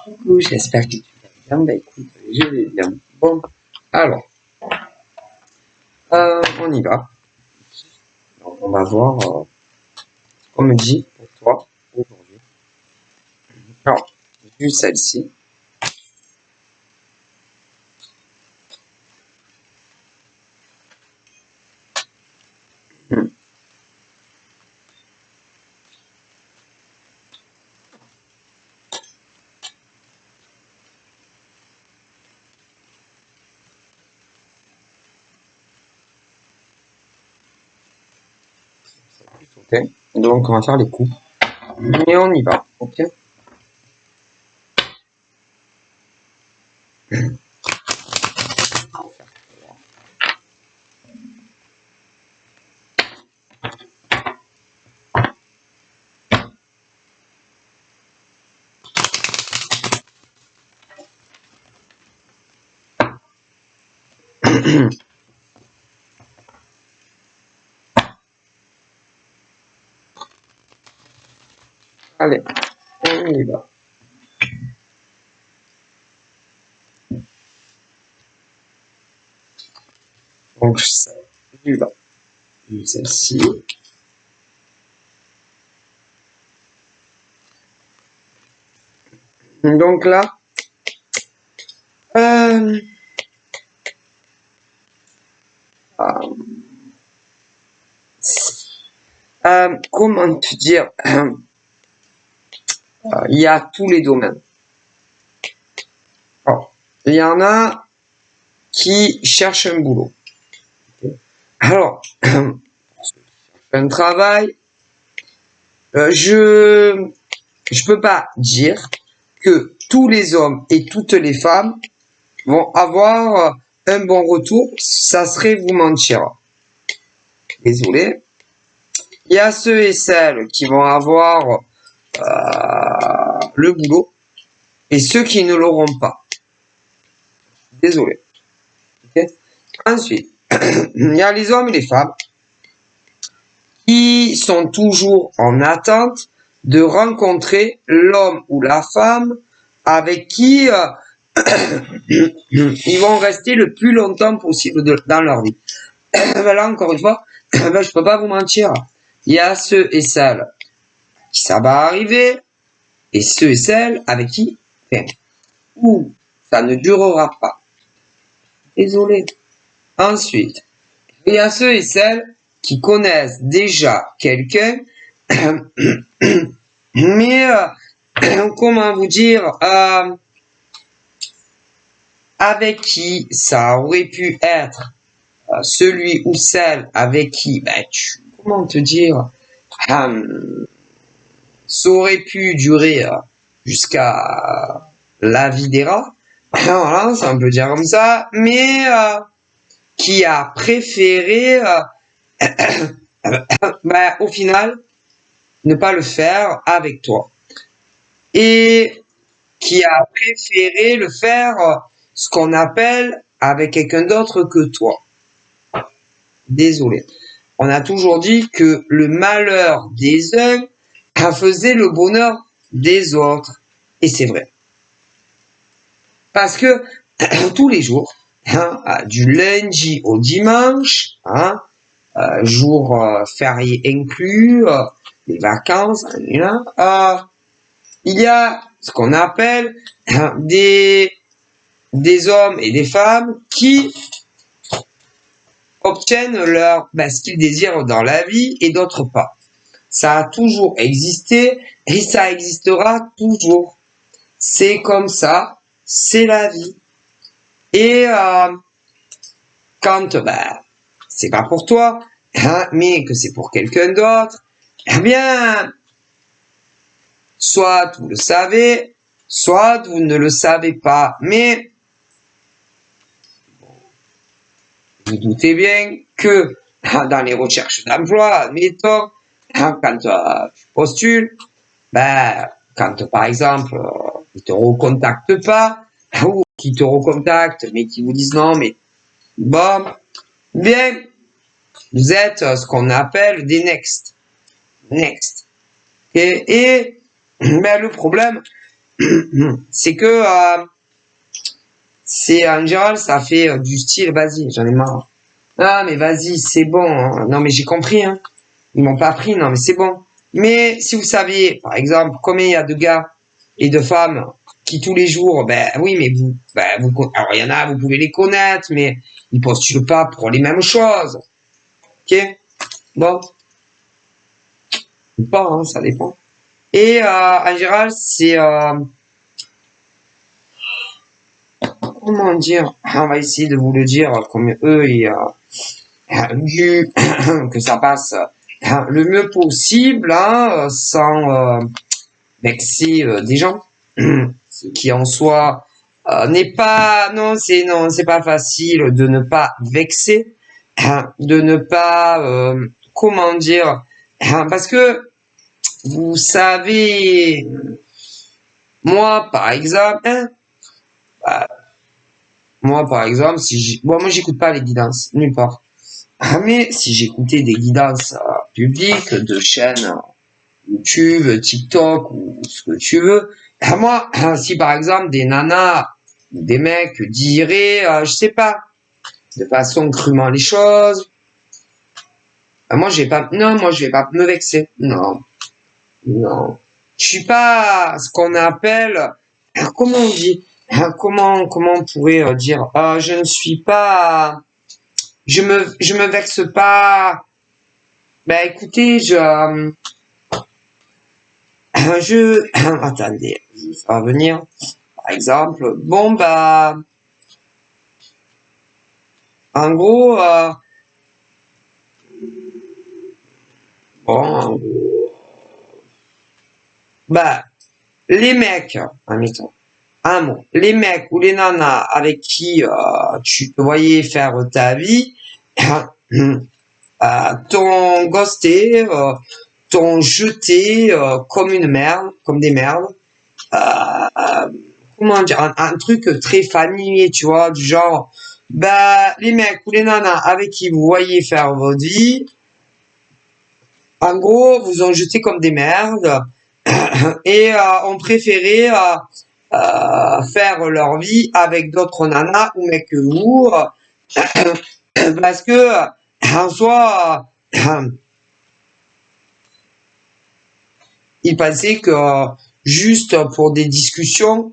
Coucou, j'espère que tu vas bien. Bah écoute, je vais bien. Bon, alors, on y va. Donc, on va voir ce qu'on me dit pour toi aujourd'hui. Alors, vu celle-ci. Ok, donc on va faire les coups. Et on y va, ok. Allez, on y va. Donc, ça, on y va. Celle-ci. Donc là, euh, comment te dire, il y a tous les domaines. Alors, il y en a qui cherchent un boulot. Alors, un travail, je peux pas dire que tous les hommes et toutes les femmes vont avoir un bon retour, ça serait vous mentir. Désolé. Il y a ceux et celles qui vont avoir le boulot et ceux qui ne l'auront pas. Désolé. Okay. Ensuite, il y a les hommes et les femmes qui sont toujours en attente de rencontrer l'homme ou la femme avec qui ils vont rester le plus longtemps possible dans leur vie. Là, encore une fois, je peux pas vous mentir. Il y a ceux et celles qui ça va arriver et ceux et celles avec qui ou ça ne durera pas. Désolé. Ensuite, il y a ceux et celles qui connaissent déjà quelqu'un, mais comment vous dire, avec qui ça aurait pu être celui ou celle avec qui, comment te dire, ça aurait pu durer jusqu'à la vie des rats, voilà, ça on peut dire comme ça, mais qui a préféré, au final, ne pas le faire avec toi. Et qui a préféré le faire ce qu'on appelle avec quelqu'un d'autre que toi. Désolé. On a toujours dit que le malheur des uns faisait le bonheur des autres. Et c'est vrai. Parce que tous les jours, du lundi au dimanche, jour férié inclus, les vacances, il y a ce qu'on appelle des hommes et des femmes qui obtiennent ce qu'ils désirent dans la vie et d'autres pas. Ça a toujours existé et ça existera toujours. C'est comme ça, c'est la vie. Et quand c'est pas pour toi, mais que c'est pour quelqu'un d'autre, eh bien, soit vous le savez, soit vous ne le savez pas. Mais vous doutez bien que dans les recherches d'emploi, admettons, quand tu postules, quand par exemple, ils te recontactent pas, ou qu'ils te recontactent, mais qu'ils vous disent non, mais bon, bien, vous êtes ce qu'on appelle des next. Et le problème, c'est que c'est en général, ça fait du style, vas-y, j'en ai marre. Ah, mais vas-y, c'est bon, hein. Non, mais j'ai compris, hein. Ils m'ont pas pris, non, mais c'est bon. Mais si vous saviez, par exemple, combien il y a de gars et de femmes qui tous les jours, ben oui, mais alors il y en a, vous pouvez les connaître, mais ils postulent pas pour les mêmes choses. Ok? Bon, ou pas, hein, ça dépend. Et en général, c'est comment dire? On va essayer de vous le dire comme eux et du que ça passe le mieux possible, hein, sans vexer des gens, ce qui en soi n'est pas non c'est pas facile de ne pas vexer, de ne pas comment dire, parce que vous savez, moi par exemple, si moi j'écoute pas les guidances nulle part. Mais si j'écoutais des guidances publiques de chaînes YouTube, TikTok ou ce que tu veux, moi, si par exemple des nanas ou des mecs diraient, je sais pas, de façon crûment les choses, moi je vais pas me vexer. Non, non. Je suis pas ce qu'on appelle, comment on dit, comment on pourrait dire, je ne suis pas, je me vexe pas. Ben écoutez, attendez, ça va venir. Par exemple, bon bah, en gros, bon, bah, les mecs, admettons, un mot, les mecs ou les nanas avec qui tu te voyais faire ta vie, t'ont ghosté, t'ont jeté comme une merde, comme des merdes. Comment dire, un truc très familier, tu vois, du genre, bah, les mecs ou les nanas avec qui vous voyez faire votre vie, en gros, vous ont jeté comme des merdes et ont préféré faire leur vie avec d'autres nanas ou mecs que vous, parce que en soi, ils pensaient que juste pour des discussions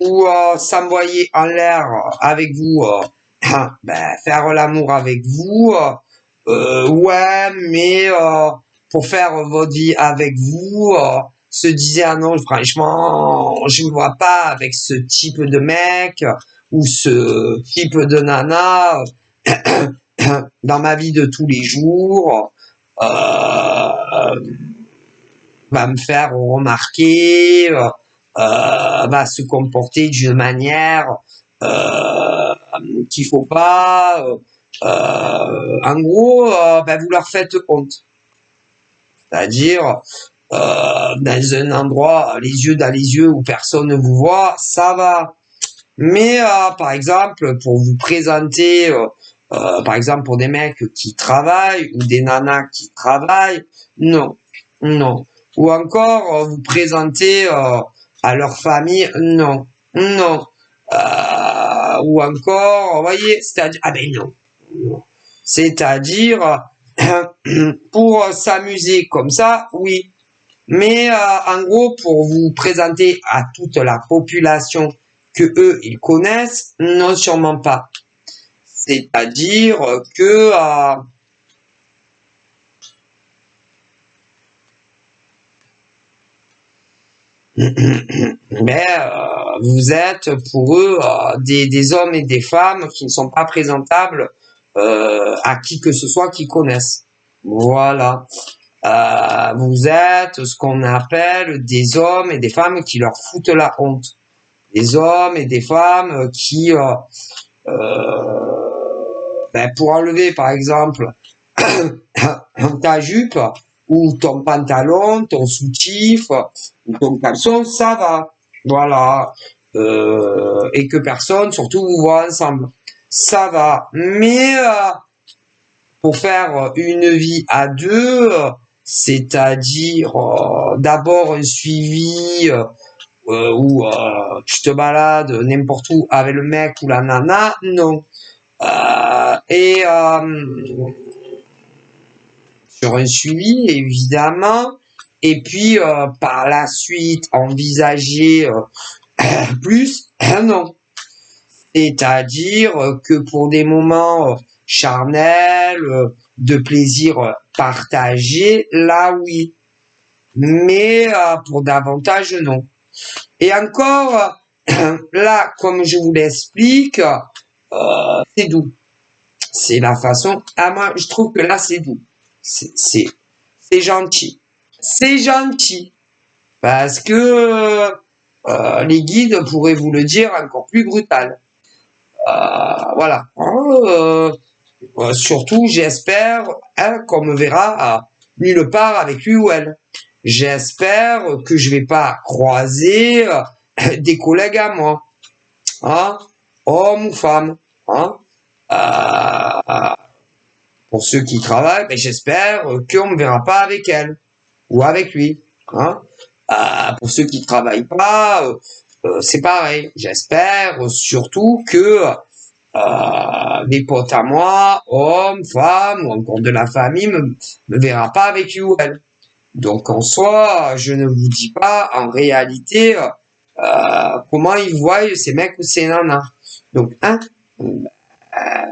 ou s'envoyer en l'air avec vous, ben, faire l'amour avec vous, ouais, mais pour faire votre vie avec vous, se disait ah non, franchement, je me vois pas avec ce type de mec ou ce type de nana dans ma vie de tous les jours. Va me faire remarquer, va se comporter d'une manière qu'il faut pas. En gros, ben vous leur faites honte. C'est-à-dire, dans un endroit, les yeux dans les yeux où personne ne vous voit, ça va. Mais par exemple, pour vous présenter, par exemple pour des mecs qui travaillent ou des nanas qui travaillent, non, non. Ou encore vous présenter à leur famille, non, non. Ou encore, vous voyez, c'est-à-dire, ah ben non, non. C'est-à-dire pour s'amuser comme ça, oui. Mais en gros, pour vous présenter à toute la population que eux ils connaissent, non sûrement pas. C'est-à-dire que mais vous êtes pour eux des hommes et des femmes qui ne sont pas présentables à qui que ce soit qu'ils connaissent. Voilà. Vous êtes ce qu'on appelle des hommes et des femmes qui leur foutent la honte. Des hommes et des femmes qui, ben, pour enlever par exemple ta jupe ou ton pantalon, ton soutif ou ton caleçon, ça va. Voilà. Et que personne, surtout, vous voit ensemble. Ça va. Mais pour faire une vie à deux, c'est-à-dire d'abord un suivi ou tu te balades n'importe où avec le mec ou la nana, non. Et sur un suivi, évidemment, et puis par la suite envisager plus, non. C'est-à-dire que pour des moments charnels, de plaisir partagé, là oui. Mais pour davantage, non. Et encore, là, comme je vous l'explique, c'est doux. C'est la façon. Ah, moi, je trouve que là, c'est doux. C'est gentil. C'est gentil. Parce que les guides pourraient vous le dire encore plus brutal. Voilà. Surtout, j'espère qu'on me verra nulle part avec lui ou elle. J'espère que je vais pas croiser des collègues à moi, hein, hommes ou femmes, hein. Pour ceux qui travaillent, ben, j'espère qu'on me verra pas avec elle ou avec lui, hein. Pour ceux qui travaillent pas, c'est pareil. J'espère surtout que des potes à moi, hommes, femmes, ou encore de la famille, me verra pas avec lui ou elle. Donc en soi, je ne vous dis pas en réalité comment ils voient ces mecs ou ces nanas. Donc, hein,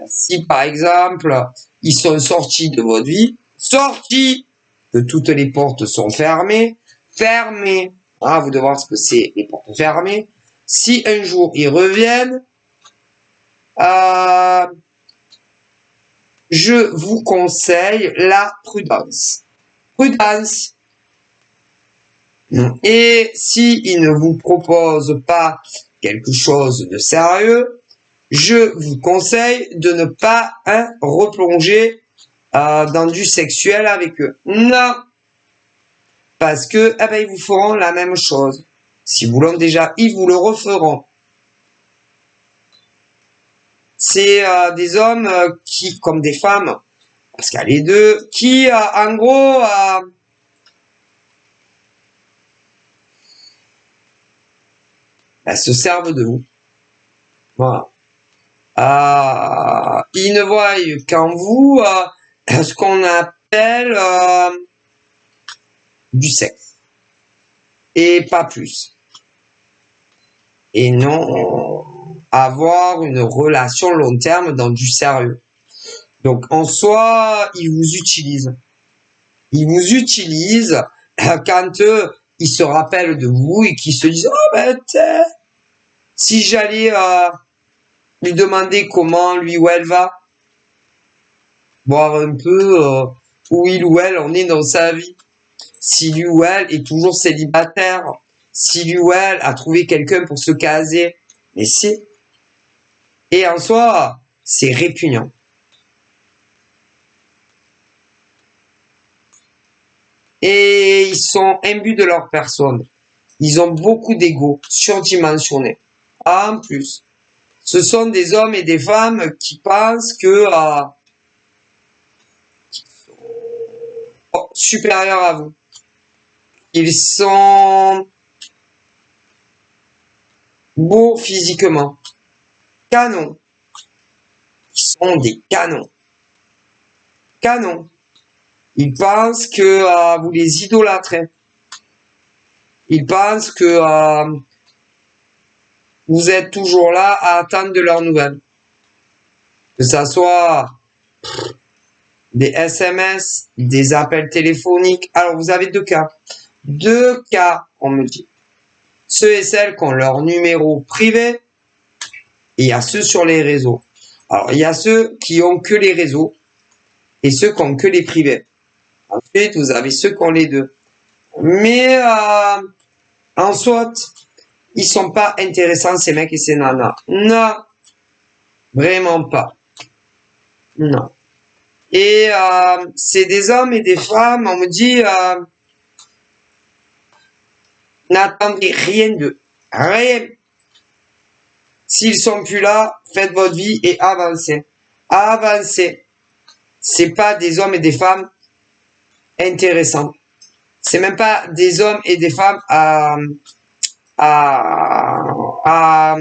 si par exemple ils sont sortis de votre vie, sortis, que toutes les portes sont fermées, fermées. Ah, vous devez voir ce que c'est les portes fermées. Si un jour ils reviennent, je vous conseille la prudence. Prudence. Et s'il ne vous propose pas quelque chose de sérieux, je vous conseille de ne pas replonger dans du sexuel avec eux. Non. Parce que ils vous feront la même chose. Si vous l'ont déjà, ils vous le referont. C'est des hommes qui, comme des femmes, parce qu'il y a les deux, qui, en gros, se servent de vous. Voilà. Ils ne voient qu'en vous ce qu'on appelle du sexe. Et pas plus. Et non avoir une relation long terme dans du sérieux. Donc en soi, ils vous utilisent. Ils vous utilisent quand ils se rappellent de vous et qu'ils se disent « Oh ben tiens, si j'allais lui demander comment lui ou elle va, voir un peu où il ou elle en est dans sa vie, si lui ou elle est toujours célibataire, si lui ou elle a trouvé quelqu'un pour se caser. » Mais c'est... Et en soi, c'est répugnant. Et ils sont imbus de leur personne. Ils ont beaucoup d'ego, surdimensionné. En plus, ce sont des hommes et des femmes qui pensent que supérieurs à vous. Ils sont beaux physiquement. Canons. Ils sont des canons. Canons. Ils pensent que vous les idolâtrez. Ils pensent que vous êtes toujours là à attendre de leurs nouvelles. Que ça soit des SMS, des appels téléphoniques. Alors, vous avez deux cas. Deux cas, on me dit. Ceux et celles qui ont leur numéro privé, et il y a ceux sur les réseaux. Alors, il y a ceux qui ont que les réseaux et ceux qui ont que les privés. Ensuite, vous avez ceux qui ont les deux. Mais en soit, ils sont pas intéressants, ces mecs et ces nanas. Non, vraiment pas. Non. Et c'est des hommes et des femmes, on me dit, n'attendez rien d'eux. Rien. S'ils sont plus là, faites votre vie et avancez. Avancez. C'est pas des hommes et des femmes intéressants. C'est même pas des hommes et des femmes à à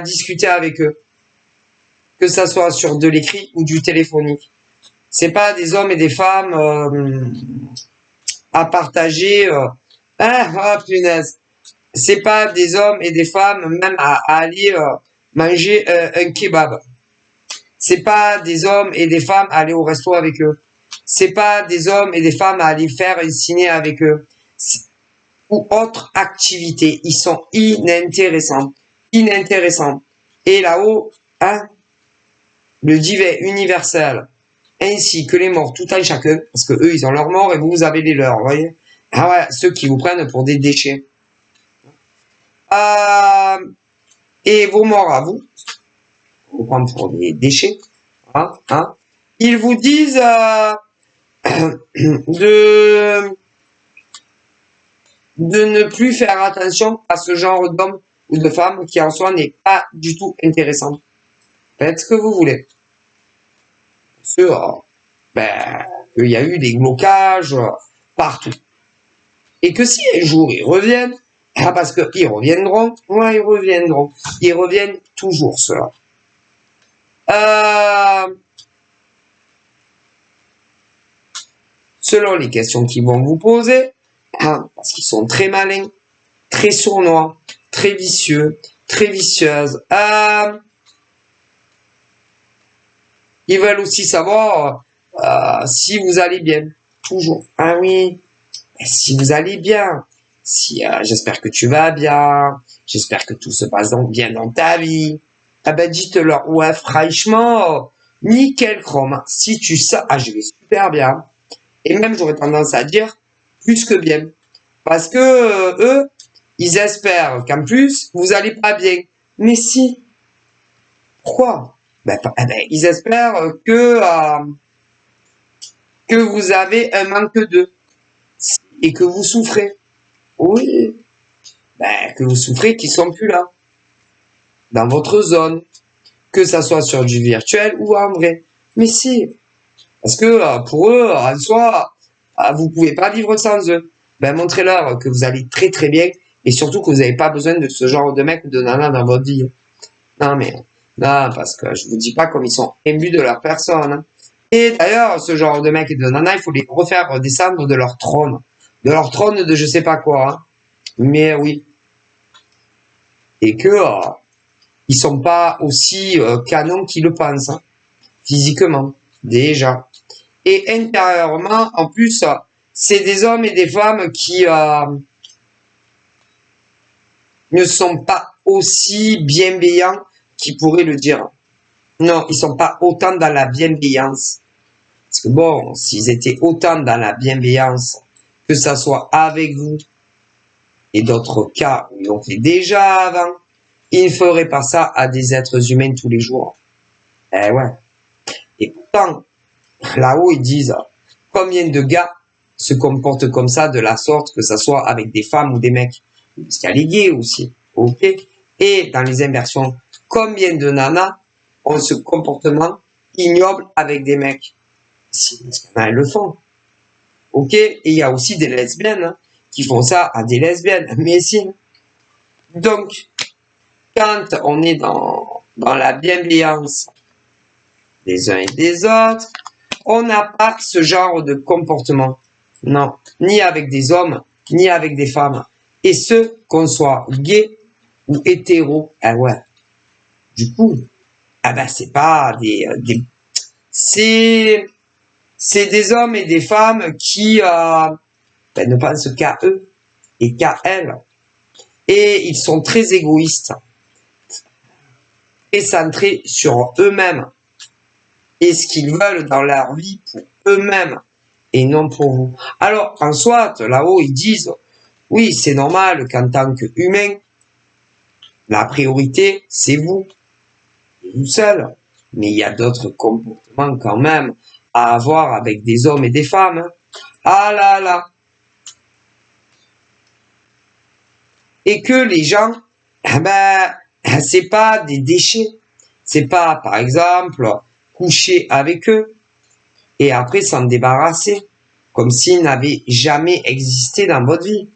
discuter avec eux, que ça soit sur de l'écrit ou du téléphonique. C'est pas des hommes et des femmes à partager. Punaise. C'est pas des hommes et des femmes même à aller manger un kebab. C'est pas des hommes et des femmes à aller au resto avec eux. C'est pas des hommes et des femmes à aller faire un ciné avec eux. Ou autre activité. Ils sont inintéressants. Inintéressants. Et là-haut, le divin universel, ainsi que les morts tout un chacun, parce que eux, ils ont leurs morts et vous avez les leurs, vous voyez. Ah ouais, ceux qui vous prennent pour des déchets. Et vos morts à vous, vous prendre pour des déchets, ils vous disent de ne plus faire attention à ce genre d'homme ou de femme qui en soi n'est pas du tout intéressant. Faites ce que vous voulez. Parce que, il y a eu des blocages partout. Et que si un jour ils reviennent, parce qu'ils reviendront, ouais, ils reviendront. Ils reviennent toujours, ceux-là. Selon les questions qu'ils vont vous poser, parce qu'ils sont très malins, très sournois, très vicieux, très vicieuses. Ils veulent aussi savoir si vous allez bien. Toujours. Ah oui, si vous allez bien. Si j'espère que tu vas bien. J'espère que tout se passe donc bien dans ta vie. Ah ben dites-leur, ouais, franchement, nickel chrome. Si tu sais, je vais super bien. Et même j'aurais tendance à dire plus que bien. Parce que eux, ils espèrent qu'en plus, vous allez pas bien. Mais si. Pourquoi? Ils espèrent que vous avez un manque d'eux et que vous souffrez. Oui, que vous souffrez qu'ils sont plus là dans votre zone, que ça soit sur du virtuel ou en vrai. Mais si, parce que pour eux, en soi, vous pouvez pas vivre sans eux. Montrez-leur que vous allez très très bien et surtout que vous n'avez pas besoin de ce genre de mec ou de nana dans votre vie. Non, parce que je vous dis pas comme ils sont imbus de leur personne. Et d'ailleurs, ce genre de mecs et de nana, il faut les refaire descendre de leur trône. De leur trône de je sais pas quoi. Mais oui. Et que ils sont pas aussi canons qu'ils le pensent. Physiquement, déjà. Et intérieurement, en plus, c'est des hommes et des femmes qui ne sont pas aussi bienveillants qu'ils pourraient le dire. Non, ils sont pas autant dans la bienveillance. Parce que bon, s'ils étaient autant dans la bienveillance, que ça soit avec vous, et d'autres cas où ils l'ont fait déjà avant, ils ne feraient pas ça à des êtres humains tous les jours. Eh ouais. Et pourtant, là-haut, ils disent combien de gars se comportent comme ça, de la sorte, que ça soit avec des femmes ou des mecs. Parce qu'il y a les gays aussi. Ok. Et dans les inversions, combien de nanas ont ce comportement ignoble avec des mecs? Si, parce qu'il y en a, elles le font. Ok. Et il y a aussi des lesbiennes qui font ça à des lesbiennes. Mais si. Donc, quand on est dans la bienveillance des uns et des autres, on n'a pas ce genre de comportement. Non. Ni avec des hommes, ni avec des femmes. Et ce, qu'on soit gay ou hétéro. Ah ouais. Du coup, c'est pas c'est des hommes et des femmes qui ne pensent qu'à eux et qu'à elles. Et ils sont très égoïstes et centrés sur eux-mêmes et ce qu'ils veulent dans leur vie pour eux-mêmes et non pour vous. Alors, en soit, là-haut, ils disent, oui, c'est normal qu'en tant qu'humain, la priorité, c'est vous, et vous seul. Mais il y a d'autres comportements quand même à avoir avec des hommes et des femmes. Ah là là. Et que les gens, c'est pas des déchets. C'est pas, par exemple, coucher avec eux et après s'en débarrasser, comme s'ils n'avaient jamais existé dans votre vie.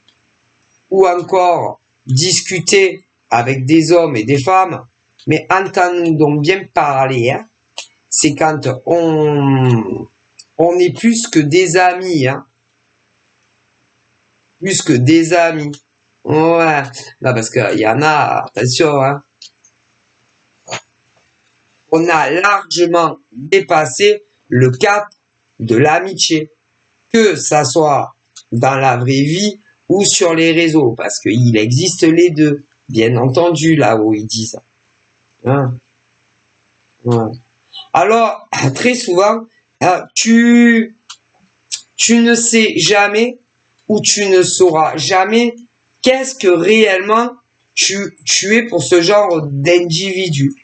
Ou encore, discuter avec des hommes et des femmes, mais entendons-nous donc bien parler, hein, c'est quand on est plus que des amis, hein, plus que des amis. Ouais, non, parce qu'il y en a, attention, hein, on a largement dépassé le cap de l'amitié, que ça soit dans la vraie vie ou sur les réseaux, parce qu'il existe les deux, bien entendu, là où ils disent. Hein. Ouais. Alors, très souvent, tu ne sais jamais ou tu ne sauras jamais qu'est-ce que réellement tu es pour ce genre d'individu,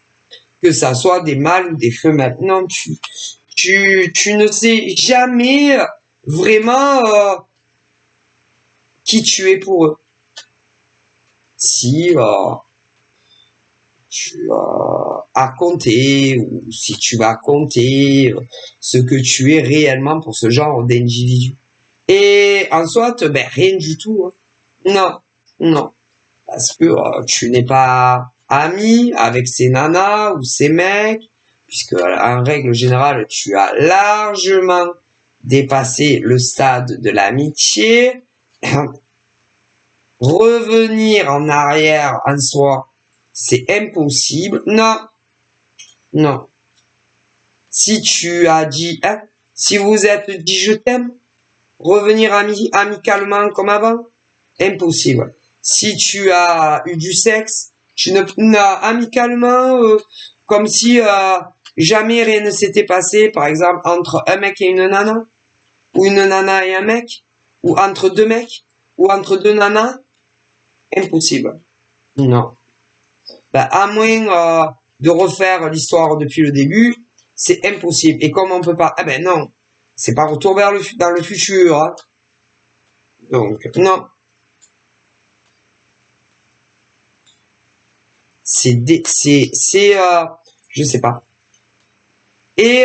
que ça soit des mâles ou des femelles. Non, tu ne sais jamais vraiment qui tu es pour eux. Si tu as compté ou si tu vas compter ce que tu es réellement pour ce genre d'individu. Et en soit, ben, rien du tout. Hein. Non, non. Parce que tu n'es pas ami avec ces nanas ou ces mecs, puisque en règle générale, tu as largement dépassé le stade de l'amitié. Revenir en arrière en soi, c'est impossible. Non, non. Si tu as dit, hein, si vous êtes dit je t'aime, revenir amicalement comme avant, impossible. Si tu as eu du sexe, tu ne amicalement, comme si jamais rien ne s'était passé, par exemple entre un mec et une nana, ou une nana et un mec, ou entre deux mecs, ou entre deux nanas, impossible. Non. Ben, à moins de refaire l'histoire depuis le début, c'est impossible. Et comme on peut pas, ah ben non, c'est pas retour vers dans le futur. Hein. Donc non. Je sais pas. Et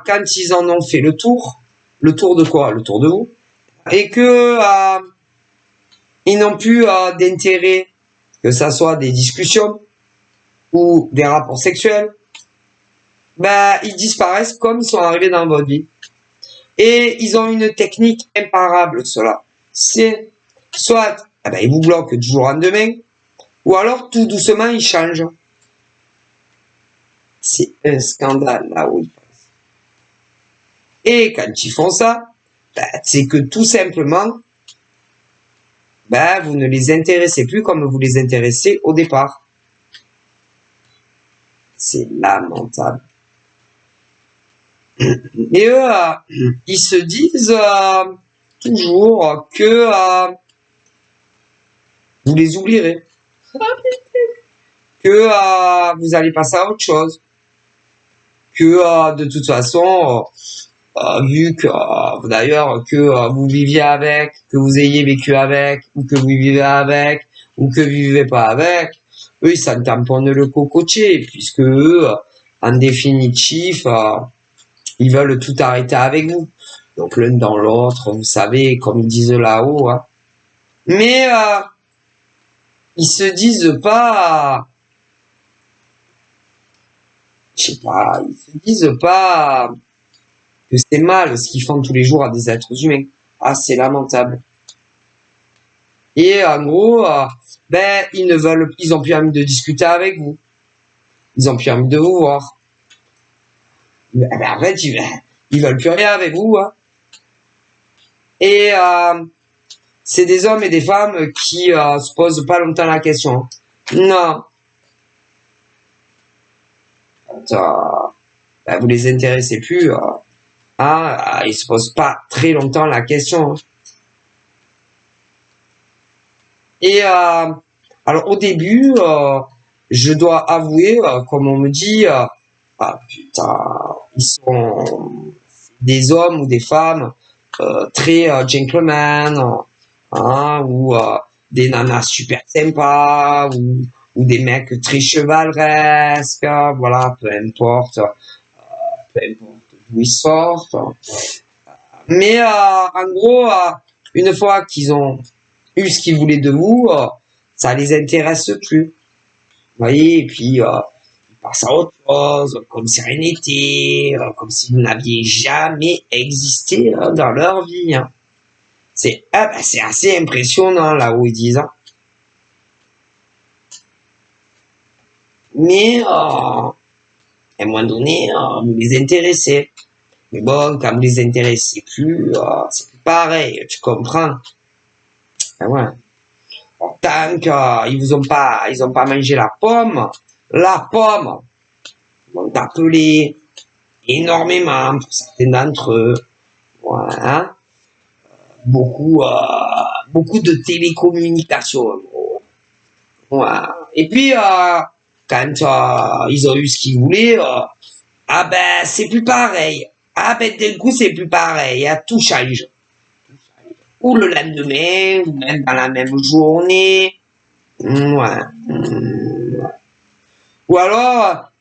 quand ils en ont fait le tour de quoi? Le tour de vous, et que ils n'ont plus d'intérêt, que ça soit des discussions ou des rapports sexuels, ben ils disparaissent comme ils sont arrivés dans votre vie. Et ils ont une technique imparable, cela. C'est soit eh ben, ils vous bloquent du jour au lendemain, ou alors tout doucement ils changent. C'est un scandale là où ils passent. Et quand ils font ça, ben, c'est que tout simplement, ben, vous ne les intéressez plus comme vous les intéressez au départ. C'est lamentable. Et eux, ils se disent toujours que vous les oublierez, que vous allez passer à autre chose, que de toute façon, vu que d'ailleurs que vous viviez avec, que vous ayez vécu avec, ou que vous vivez avec, ou que vous vivez pas avec, eux ils s'en tamponnent le cocotier, puisque eux, en définitif, ils veulent tout arrêter avec vous. Donc l'un dans l'autre, vous savez, comme ils disent là-haut. Hein. Mais ils se disent pas, je sais pas, ils se disent pas que c'est mal ce qu'ils font tous les jours à des êtres humains. Ah, c'est lamentable. Et en gros, ben ils ont plus envie de discuter avec vous. Ils ont plus envie de vous voir. Ben, en fait, ils veulent plus rien avec vous. Hein. Et c'est des hommes et des femmes qui se posent pas longtemps la question. Non. Ben, vous les intéressez plus. Ils se posent pas très longtemps la question. Hein. Et alors au début, je dois avouer, comme on me dit, putain, ils sont des hommes ou des femmes très gentlemen, hein, ou des nanas super sympas, ou des mecs très chevaleresques, voilà, peu importe d'où ils sortent. Mais en gros, une fois qu'ils ont eu ce qu'ils voulaient de vous, ça les intéresse plus. Vous voyez, et puis ils passent à autre chose, comme si rien n'était, comme si vous n'aviez jamais existé dans leur vie. Hein. C'est assez impressionnant là où ils disent. Hein. Mais à un moment donné, vous les intéressez. Mais bon, quand vous les intéressez plus, c'est plus pareil, tu comprends. Ben ouais. Bon, tant qu'ils ils ont pas mangé la pomme, ils vont t'appeler énormément pour certains d'entre eux. Voilà. Beaucoup de télécommunications. Voilà. Et puis, quand ils ont eu ce qu'ils voulaient, ah ben, c'est plus pareil. Ah ben, d'un coup, c'est plus pareil. Tout change. Ou le lendemain, ou même dans la même journée. Ouais. Ou alors,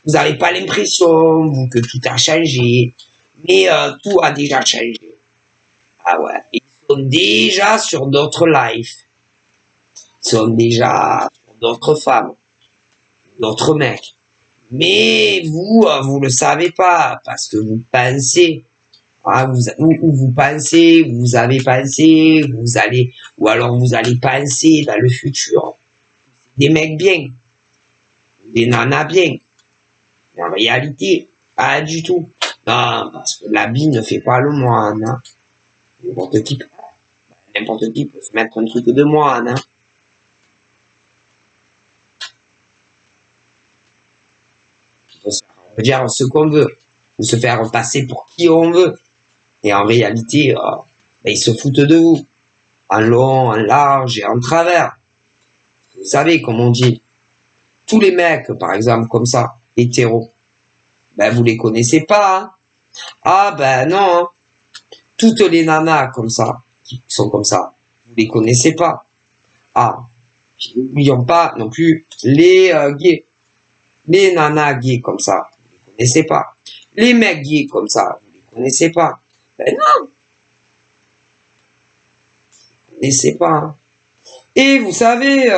vous n'avez pas l'impression, vous, que tout a changé. Mais tout a déjà changé. Ah ouais. Ils sont déjà sur d'autres lives. Ils sont déjà sur d'autres femmes. D'autres mecs. Mais vous, vous le savez pas, parce que vous pensez, vous pensez, vous avez pensé, vous allez, ou alors vous allez penser dans le futur, des mecs bien, des nanas bien. Mais en réalité, pas du tout. Non, parce que l'habit ne fait pas le moine. Hein. N'importe qui peut se mettre un truc de moine. Hein. On peut dire ce qu'on veut, ou se faire passer pour qui on veut. Et en réalité, ils se foutent de vous, en long, en large et en travers. Vous savez, comme on dit, tous les mecs, par exemple, comme ça, hétéros, vous les connaissez pas. Hein. Ah ben non, hein. Toutes les nanas comme ça, qui sont comme ça, vous les connaissez pas. Ah, n'oublions pas non plus les gays. Les nanas gays comme ça, vous les connaissez pas. Les mecs gays comme ça, vous les connaissez pas. Ben non, vous les connaissez pas. Hein. Et vous savez,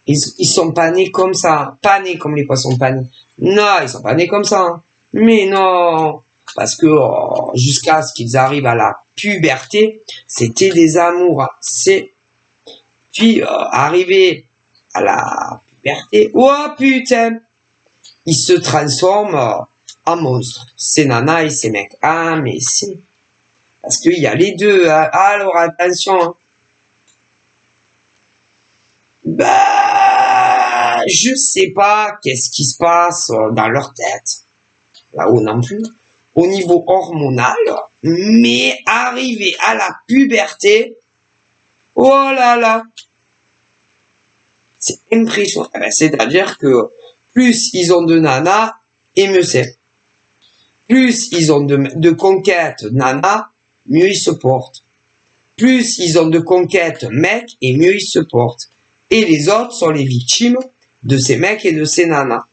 ils sont pas nés comme ça, pas nés comme les poissons panés. Non, ils sont pas nés comme ça. Hein. Mais non, parce que jusqu'à ce qu'ils arrivent à la puberté, c'était des amours. Hein. Puis arrivé à la puberté, oh putain, ils se transforment en monstres. Ces nanas et ces mecs. Ah mais si, parce qu'il y a les deux. Hein. Alors attention. Hein. Je sais pas qu'est-ce qui se passe dans leur tête, là-haut non plus, au niveau hormonal, mais arrivé à la puberté, oh là là, c'est impressionnant. C'est-à-dire que plus ils ont de nanas, et mieux c'est. Plus ils ont de conquêtes nanas, mieux ils se portent. Plus ils ont de conquêtes mecs, et mieux ils se portent. Et les autres sont les victimes de ces mecs et de ces nanas.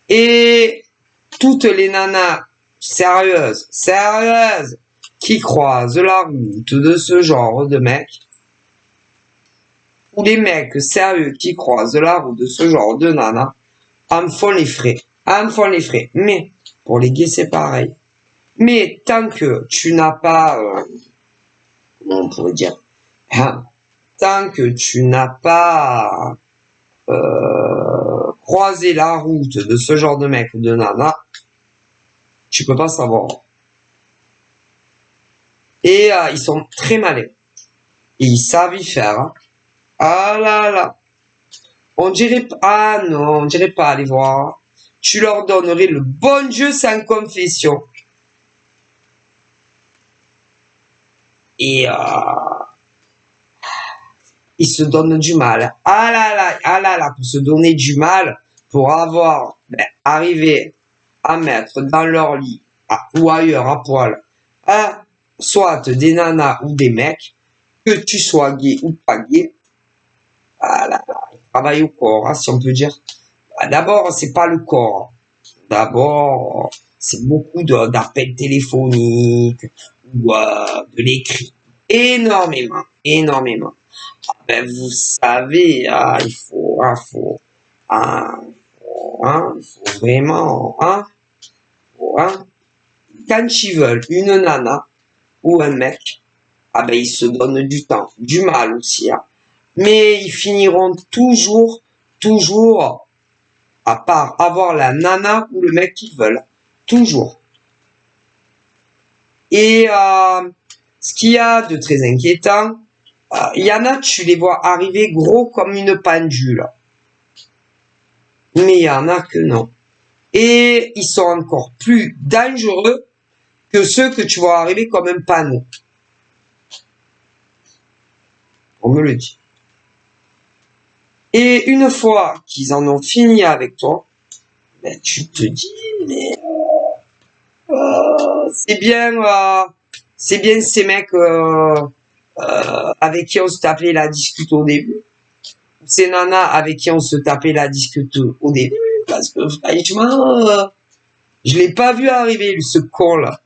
Et toutes les nanas sérieuses, qui croisent la route de ce genre de mecs, ou les mecs sérieux qui croisent la route de ce genre de nanas, en font les frais. Mais pour les gays, c'est pareil. Mais tant que tu n'as pas... comment on pourrait dire, hein, tant que tu n'as pas croisé la route de ce genre de mec ou de nana, tu peux pas savoir. Et ils sont très malins. Et ils savent y faire. Hein. Ah là là. On dirait pas aller voir. Tu leur donnerais le bon Dieu sans confession. Et ils se donnent du mal. Ah là là, pour se donner du mal, pour arriver à mettre dans leur lit ou ailleurs à poil, soit des nanas ou des mecs, que tu sois gay ou pas gay. Ah là là, ils travaillent au corps, hein, si on peut dire. D'abord, c'est pas le corps. D'abord, c'est beaucoup d'appels téléphoniques, ou de l'écrit. Énormément, énormément. Ah ben, vous savez, il faut vraiment, quand ils veulent une nana ou un mec, ah ben, ils se donnent du temps, du mal aussi, hein. Mais ils finiront toujours, à part avoir la nana ou le mec qu'ils veulent. Toujours. Et ce qu'il y a de très inquiétant, il y en a, tu les vois arriver gros comme une pendule. Mais il y en a que non. Et ils sont encore plus dangereux que ceux que tu vois arriver comme un panneau. On me le dit. Et une fois qu'ils en ont fini avec toi, ben, tu te dis, mais c'est bien ces mecs avec qui on se tapait la discute au début. Ces nanas avec qui on se tapait la discute au début. Parce que franchement, je l'ai pas vu arriver, ce con là.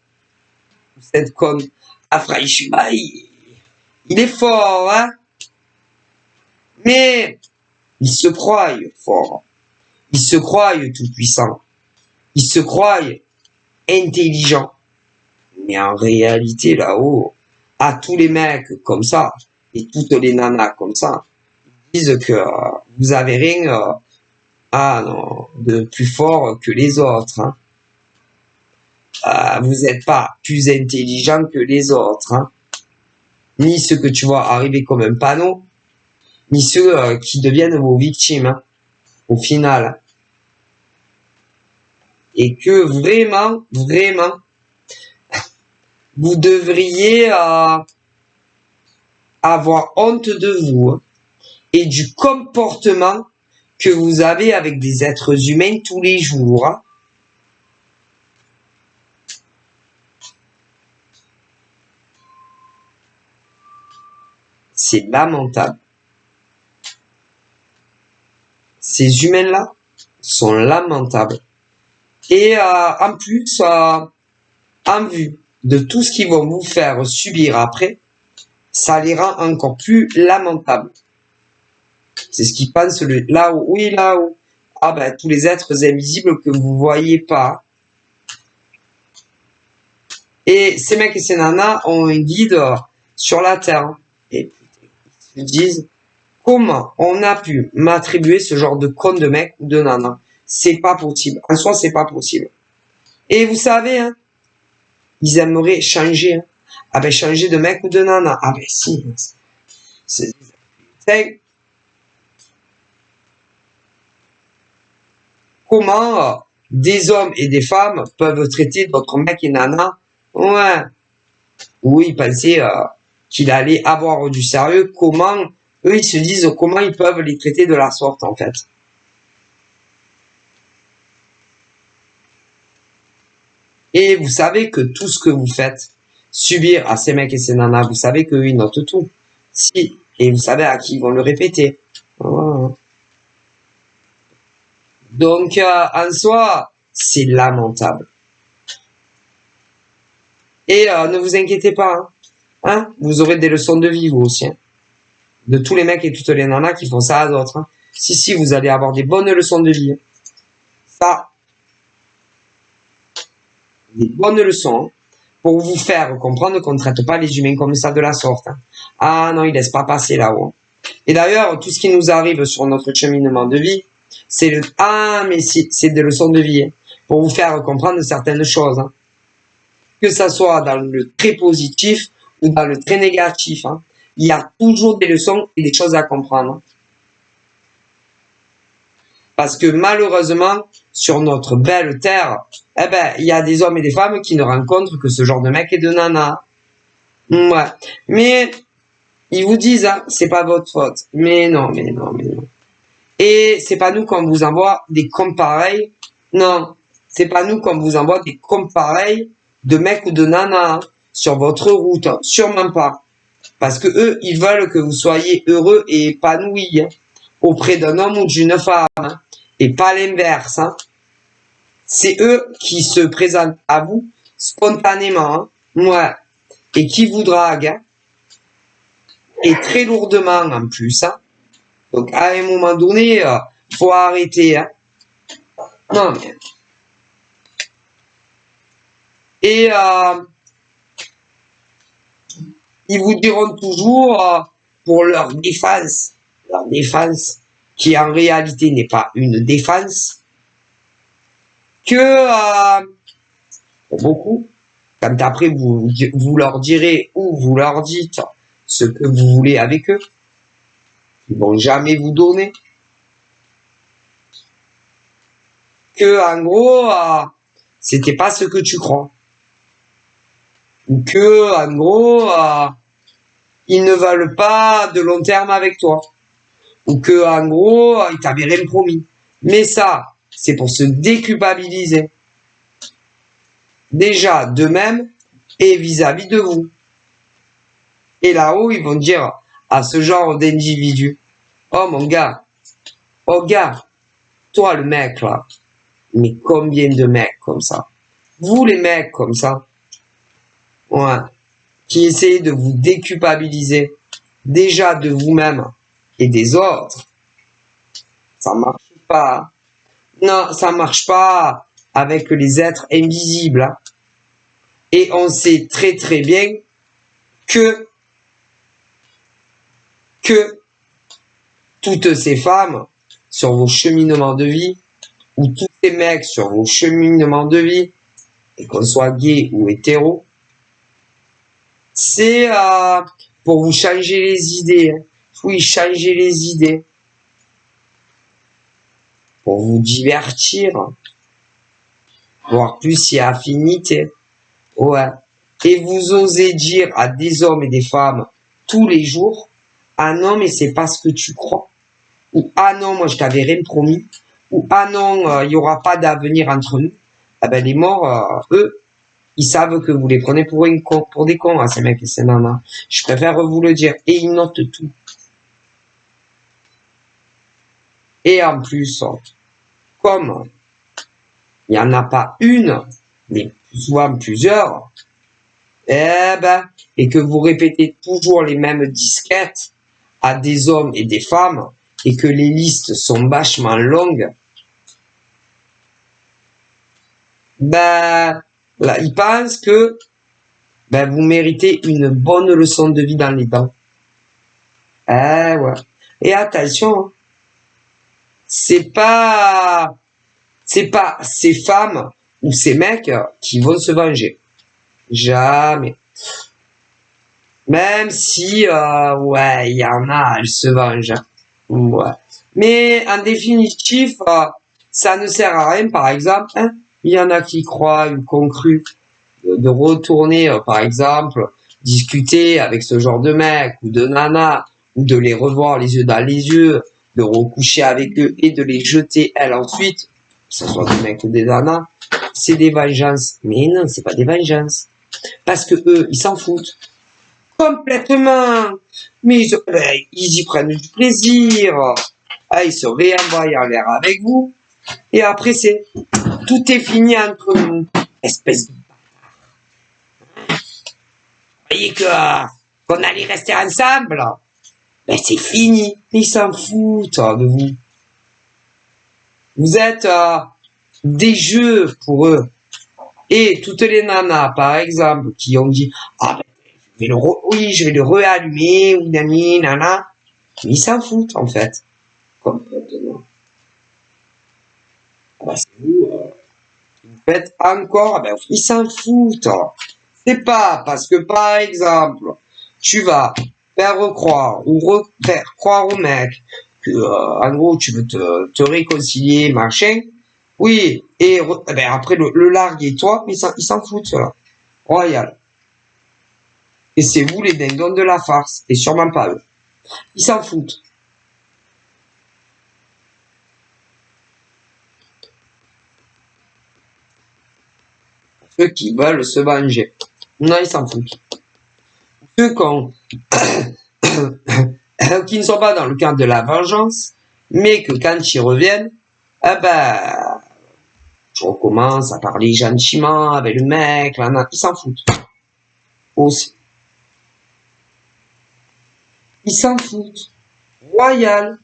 Cette conne. Ah franchement, il est fort, hein. Mais il se croit fort. Il se croit tout puissant. Il se croit intelligent. Mais en réalité, là-haut, à tous les mecs comme ça, et toutes les nanas comme ça, ils disent que vous avez rien de plus fort que les autres. Hein. Vous n'êtes pas plus intelligent que les autres. Hein. Ni ceux que tu vois arriver comme un panneau, ni ceux qui deviennent vos victimes, hein, au final. Et que vraiment, vous devriez avoir honte de vous, hein, et du comportement que vous avez avec des êtres humains tous les jours. Hein. C'est lamentable. Ces humains-là sont lamentables. Et en plus, en vue de tout ce qu'ils vont vous faire subir après, ça les rend encore plus lamentables. C'est ce qu'ils pensent là-haut. Oui, là-haut. Ah ben, tous les êtres invisibles que vous voyez pas. Et ces mecs et ces nanas ont un guide sur la Terre. Et ils se disent, comment on a pu m'attribuer ce genre de con de mec ou de nana? C'est pas possible. En soi, c'est pas possible. Et vous savez, hein, ils aimeraient changer. Hein. Ah ben, changer de mec ou de nana. Ah ben, si. C'est comment des hommes et des femmes peuvent traiter d'autres mecs et nanas. Ouais. Oui, ils pensaient qu'il allait avoir du sérieux. Comment, eux, ils se disent comment ils peuvent les traiter de la sorte, en fait. Et vous savez que tout ce que vous faites subir à ces mecs et ces nanas, vous savez qu'eux, ils notent tout. Si. Et vous savez à qui ils vont le répéter. Oh. Donc, en soi, c'est lamentable. Et ne vous inquiétez pas, hein. Hein, vous aurez des leçons de vie, vous aussi. Hein. De tous les mecs et toutes les nanas qui font ça à d'autres. Hein. Si, vous allez avoir des bonnes leçons de vie. Hein. Ça, des bonnes leçons, hein, pour vous faire comprendre qu'on ne traite pas les humains comme ça de la sorte. Hein. Ah non, ils laissent pas passer là-haut. Et d'ailleurs, tout ce qui nous arrive sur notre cheminement de vie, c'est mais c'est des leçons de vie, hein, pour vous faire comprendre certaines choses. Hein. Que ça soit dans le très positif ou dans le très négatif. Hein. Il y a toujours des leçons et des choses à comprendre. Parce que malheureusement, sur notre belle terre, eh ben, il y a des hommes et des femmes qui ne rencontrent que ce genre de mecs et de nanas. Ouais. Mais, ils vous disent, hein, c'est pas votre faute. Mais non. Et c'est pas nous qu'on vous envoie des comptes pareils. Non. C'est pas nous qu'on vous envoie des comptes pareils de mecs ou de nanas, hein, sur votre route. Hein. Sûrement pas. Parce que eux, ils veulent que vous soyez heureux et épanouis, hein, auprès d'un homme ou d'une femme. Hein. Et pas l'inverse. Hein. C'est eux qui se présentent à vous spontanément. Hein. Ouais. et qui vous drague, hein, et très lourdement en plus. Hein. Donc à un moment donné, faut arrêter. Hein. Non mais. Et ils vous diront toujours pour leur défense, qui en réalité n'est pas une défense, que pour beaucoup, quand après vous leur direz ou vous leur dites ce que vous voulez avec eux, ils vont jamais vous donner. Que en gros, c'était pas ce que tu crois. Ou que en gros, ils ne veulent pas de long terme avec toi. Ou que en gros, ils t'avaient rien promis. Mais ça, c'est pour se déculpabiliser. Déjà d'eux-mêmes et vis-à-vis de vous. Et là-haut, ils vont dire à ce genre d'individu, oh mon gars, oh gars, toi le mec là, mais combien de mecs comme ça? Vous les mecs comme ça, ouais, qui essayent de vous déculpabiliser déjà de vous-même et des autres, ça marche pas. Non, ça marche pas avec les êtres invisibles. Hein. Et on sait très très bien que toutes ces femmes sur vos cheminements de vie, ou tous ces mecs sur vos cheminements de vie, et qu'on soit gay ou hétéro, c'est pour vous changer les idées. Hein. Oui, changer les idées. Pour vous divertir. Voire plus si affinité. Ouais. Et vous osez dire à des hommes et des femmes tous les jours, ah non, mais c'est pas ce que tu crois. Ou ah non, moi je t'avais rien promis. Ou ah non, il y aura pas d'avenir entre nous. Ah ben les morts, eux, ils savent que vous les prenez pour des cons, hein, ces mecs et ces nanas. Je préfère vous le dire. Et ils notent tout. Et en plus, comme il n'y en a pas une, mais souvent plusieurs, et que vous répétez toujours les mêmes disquettes à des hommes et des femmes, et que les listes sont vachement longues, là, ils pensent que vous méritez une bonne leçon de vie dans les dents. Ouais. Et attention, c'est pas ces femmes ou ces mecs qui vont se venger. Jamais. Même si, ouais, il y en a, elles se vengent. Ouais. Mais en définitif, ça ne sert à rien, par exemple. Hein, il y en a qui croient une concrue de retourner, par exemple, discuter avec ce genre de mec ou de nana, ou de les revoir les yeux dans les yeux, de recoucher avec eux et de les jeter elles ensuite, que ce soit des mecs ou des nanas, c'est des vengeances. Mais non, c'est pas des vengeances. Parce que eux, ils s'en foutent. Complètement. Mais ils y prennent du plaisir. Ils se réenvoient en l'air avec vous. Et après, tout est fini entre nous. Espèce de... Vous voyez qu'on allait rester ensemble. Ben, c'est fini. Ils s'en foutent de vous. Vous êtes des jeux pour eux. Et toutes les nanas, par exemple, qui ont dit ah ben, je vais le réallumer, ou nani, nana. Mais ils s'en foutent, en fait. Complètement. Ben, c'est vous, vous faites encore, ben, ils s'en foutent. C'est pas parce que, par exemple, tu vas faire croire ou faire croire au mec que, en gros, tu veux te réconcilier, machin. Oui, et ben, après le larguer toi, mais ils s'en foutent, cela. Royal. Et c'est vous les dindons de la farce, et sûrement pas eux. Ils s'en foutent. Ceux qui veulent se venger. Non, ils s'en foutent. Ceux qui ne sont pas dans le cadre de la vengeance, mais que quand ils reviennent, je recommence à parler gentiment avec le mec, là, ils s'en foutent. Aussi. Ils s'en foutent. Royal.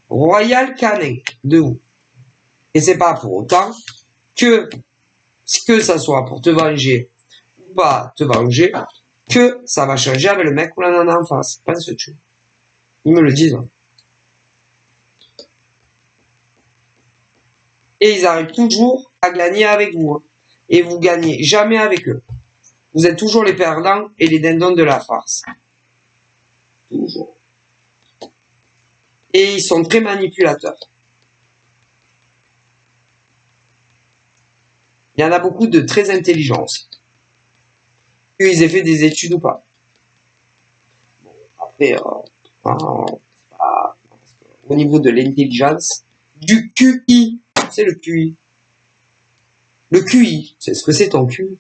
Royal Canin. De vous. Et c'est pas pour autant que ça soit pour te venger ou pas te venger, que ça va changer avec le mec ou la nana en face. Penses-tu? Ils me le disent. Et ils arrivent toujours à gagner avec vous. Et vous gagnez jamais avec eux. Vous êtes toujours les perdants et les dindons de la farce. Toujours. Et ils sont très manipulateurs. Il y en a beaucoup de très intelligents aussi. Qu'ils aient fait des études ou pas. Bon, après, au niveau de l'intelligence, du QI, c'est le QI. Le QI, c'est ce que c'est ton QI.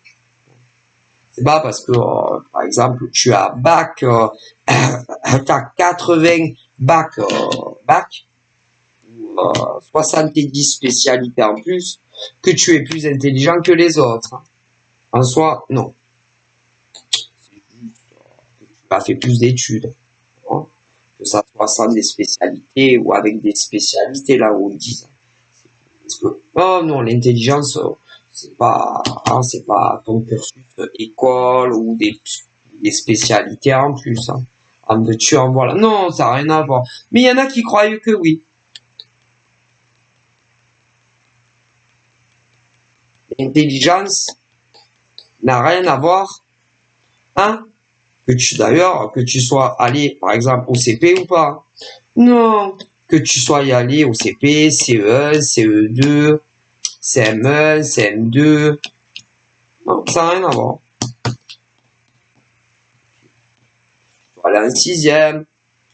C'est pas parce que, par exemple, tu as bac, t'as 80 bac, 70 spécialités en plus, que tu es plus intelligent que les autres. En soi, non. C'est juste que tu as fait plus d'études. Hein, que ça soit sans des spécialités ou avec des spécialités, là où ils disent. Parce que, oh non, l'intelligence, c'est pas ton cursus école ou des spécialités en plus. Hein. En veux-tu, en voilà. Non, ça n'a rien à voir. Mais il y en a qui croient que oui. L'intelligence n'a rien à voir, hein, que tu sois allé, par exemple, au CP ou pas. Non, que tu sois allé au CP, CE1, CE2, CM1, CM2. Non, ça n'a rien à voir. Tu vas aller en sixième,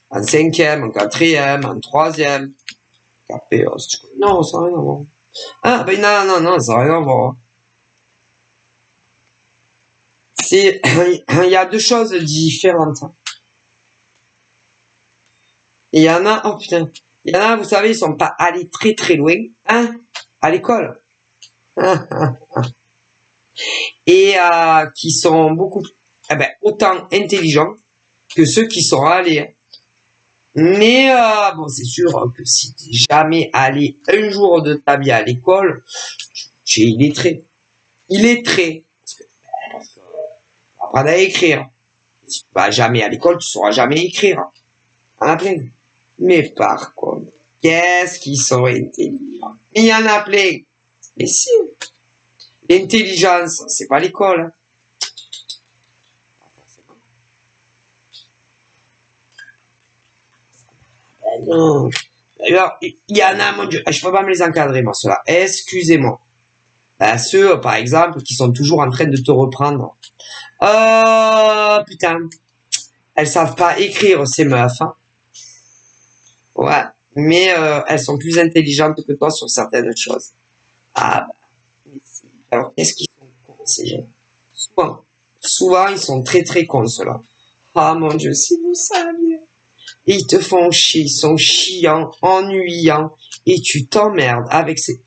en cinquième, en quatrième, en troisième. Non, ça n'a rien à voir. Ah, ben non, ça n'a rien à voir. Il y a deux choses différentes. Et il y en a, oh putain, il y en a, vous savez, ils sont pas allés très très loin, hein, à l'école. Et qui sont beaucoup, autant intelligents que ceux qui sont allés. Mais bon, c'est sûr que si tu n'es jamais allé un jour de ta vie à l'école, tu es illettré. Illettré. Parce que tu vas apprendre à écrire. Si tu vas jamais à l'école, tu sauras jamais écrire. En a plein. Mais par contre, qu'est-ce qu'ils sont intelligents. Il y en a plein. Mais si. L'intelligence, c'est pas l'école. Pas forcément. Ben non. D'ailleurs, il y en a, mon Dieu, je peux pas me les encadrer, moi, ceux-là. Excusez-moi. Ben, ceux, par exemple, qui sont toujours en train de te reprendre. Putain. Elles savent pas écrire, ces meufs. Hein. Ouais. Mais elles sont plus intelligentes que toi sur certaines choses. Ah, bah. Alors, qu'est-ce qu'ils sont cons, ces gens? Souvent, ils sont très très cons, ceux-là. Ah, mon Dieu, si vous saviez. Et ils te font chier, ils sont chiants, ennuyants, et tu t'emmerdes avec ces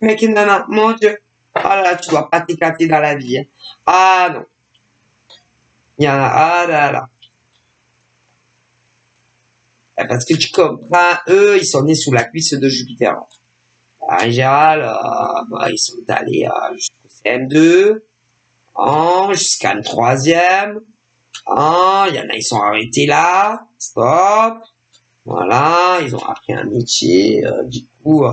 mecs et nanas. Mon Dieu. Ah là, tu dois pas t'éclater dans la vie. Hein. Ah non. Il y en a, ah là là. Parce que tu comprends, eux, ils sont nés sous la cuisse de Jupiter. En général, ils sont allés jusqu'au CM2, jusqu'à une troisième. Il y en a, ils sont arrêtés là. Stop. Voilà, ils ont appris un métier. Du coup,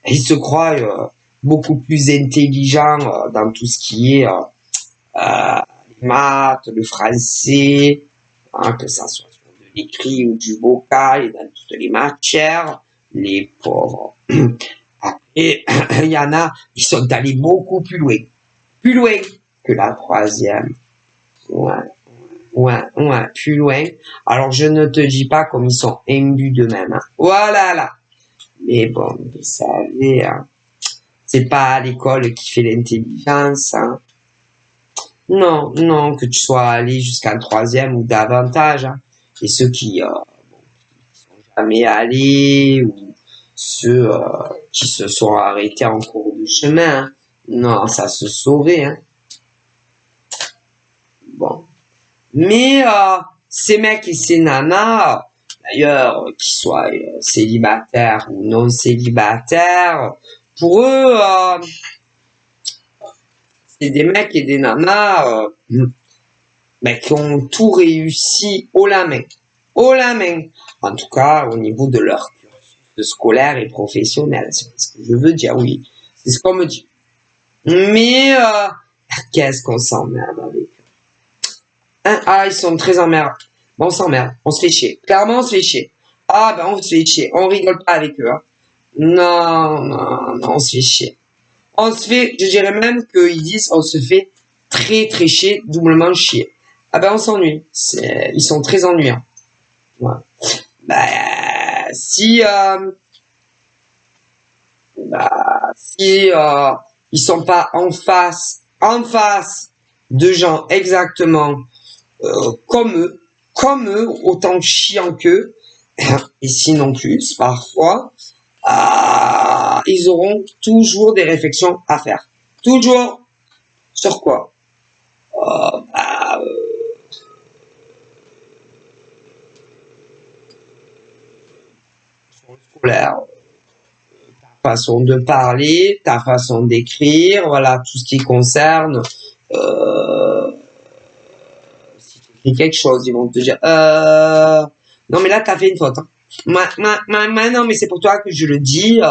ils se croient beaucoup plus intelligents dans tout ce qui est les maths, le français, hein, que ça soit sur de l'écrit ou du vocal, et dans toutes les matières, les pauvres. Après, il y en a, ils sont allés beaucoup plus loin que la troisième. Ouais, plus loin. Alors, je ne te dis pas comme ils sont imbus d'eux-mêmes. Hein. Voilà, là. Mais bon, vous savez, hein, c'est pas l'école qui fait l'intelligence. Hein. Non, que tu sois allé jusqu'en troisième ou davantage. Hein. Et ceux qui sont jamais allés ou ceux qui se sont arrêtés en cours de chemin. Hein. Non, ça se saurait. Hein. Bon. Mais ces mecs et ces nanas, d'ailleurs, qu'ils soient célibataires ou non célibataires, pour eux, c'est des mecs et des nanas qui ont tout réussi haut la main. Haut la main. En tout cas, au niveau de leur cursus scolaire et professionnel. C'est ce que je veux dire, oui. C'est ce qu'on me dit. Mais qu'est-ce qu'on s'emmerde avec eux. Hein, ah, ils sont très emmerdés. Bon, on s'emmerde. On se fait chier. Clairement, on se fait chier. Ah, ben, on se fait chier. On rigole pas avec eux. Hein. Non, non, non, on se fait chier. On se fait, je dirais même qu'ils disent, on se fait très, très chier, doublement chier. Ah ben, on s'ennuie. Ils sont très ennuyants. Ouais. Si ils sont pas en face de gens exactement comme eux, autant chiants qu'eux, et sinon plus, parfois, ils auront toujours des réflexions à faire. Toujours. Sur quoi? Sur le scolaire, ta façon de parler, ta façon d'écrire, voilà, tout ce qui concerne si tu écris quelque chose, ils vont te dire non mais là t'as fait une faute. Hein. Non mais c'est pour toi que je le dis,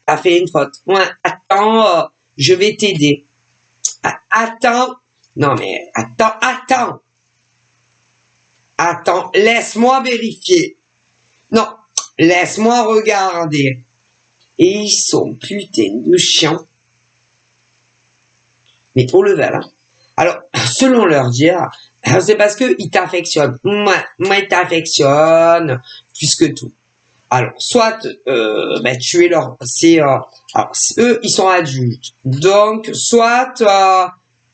t'as fait une faute. Attends, je vais t'aider. Attends, non mais attends, laisse-moi vérifier. Non, laisse-moi regarder. Et ils sont putain de chiants. Mais pour le level, hein. Alors, selon leur dire, c'est parce qu'ils t'affectionnent. Moi, ils t'affectionnent plus que tout. Alors, soit tu es leur... alors, eux, ils sont adultes. Donc, soit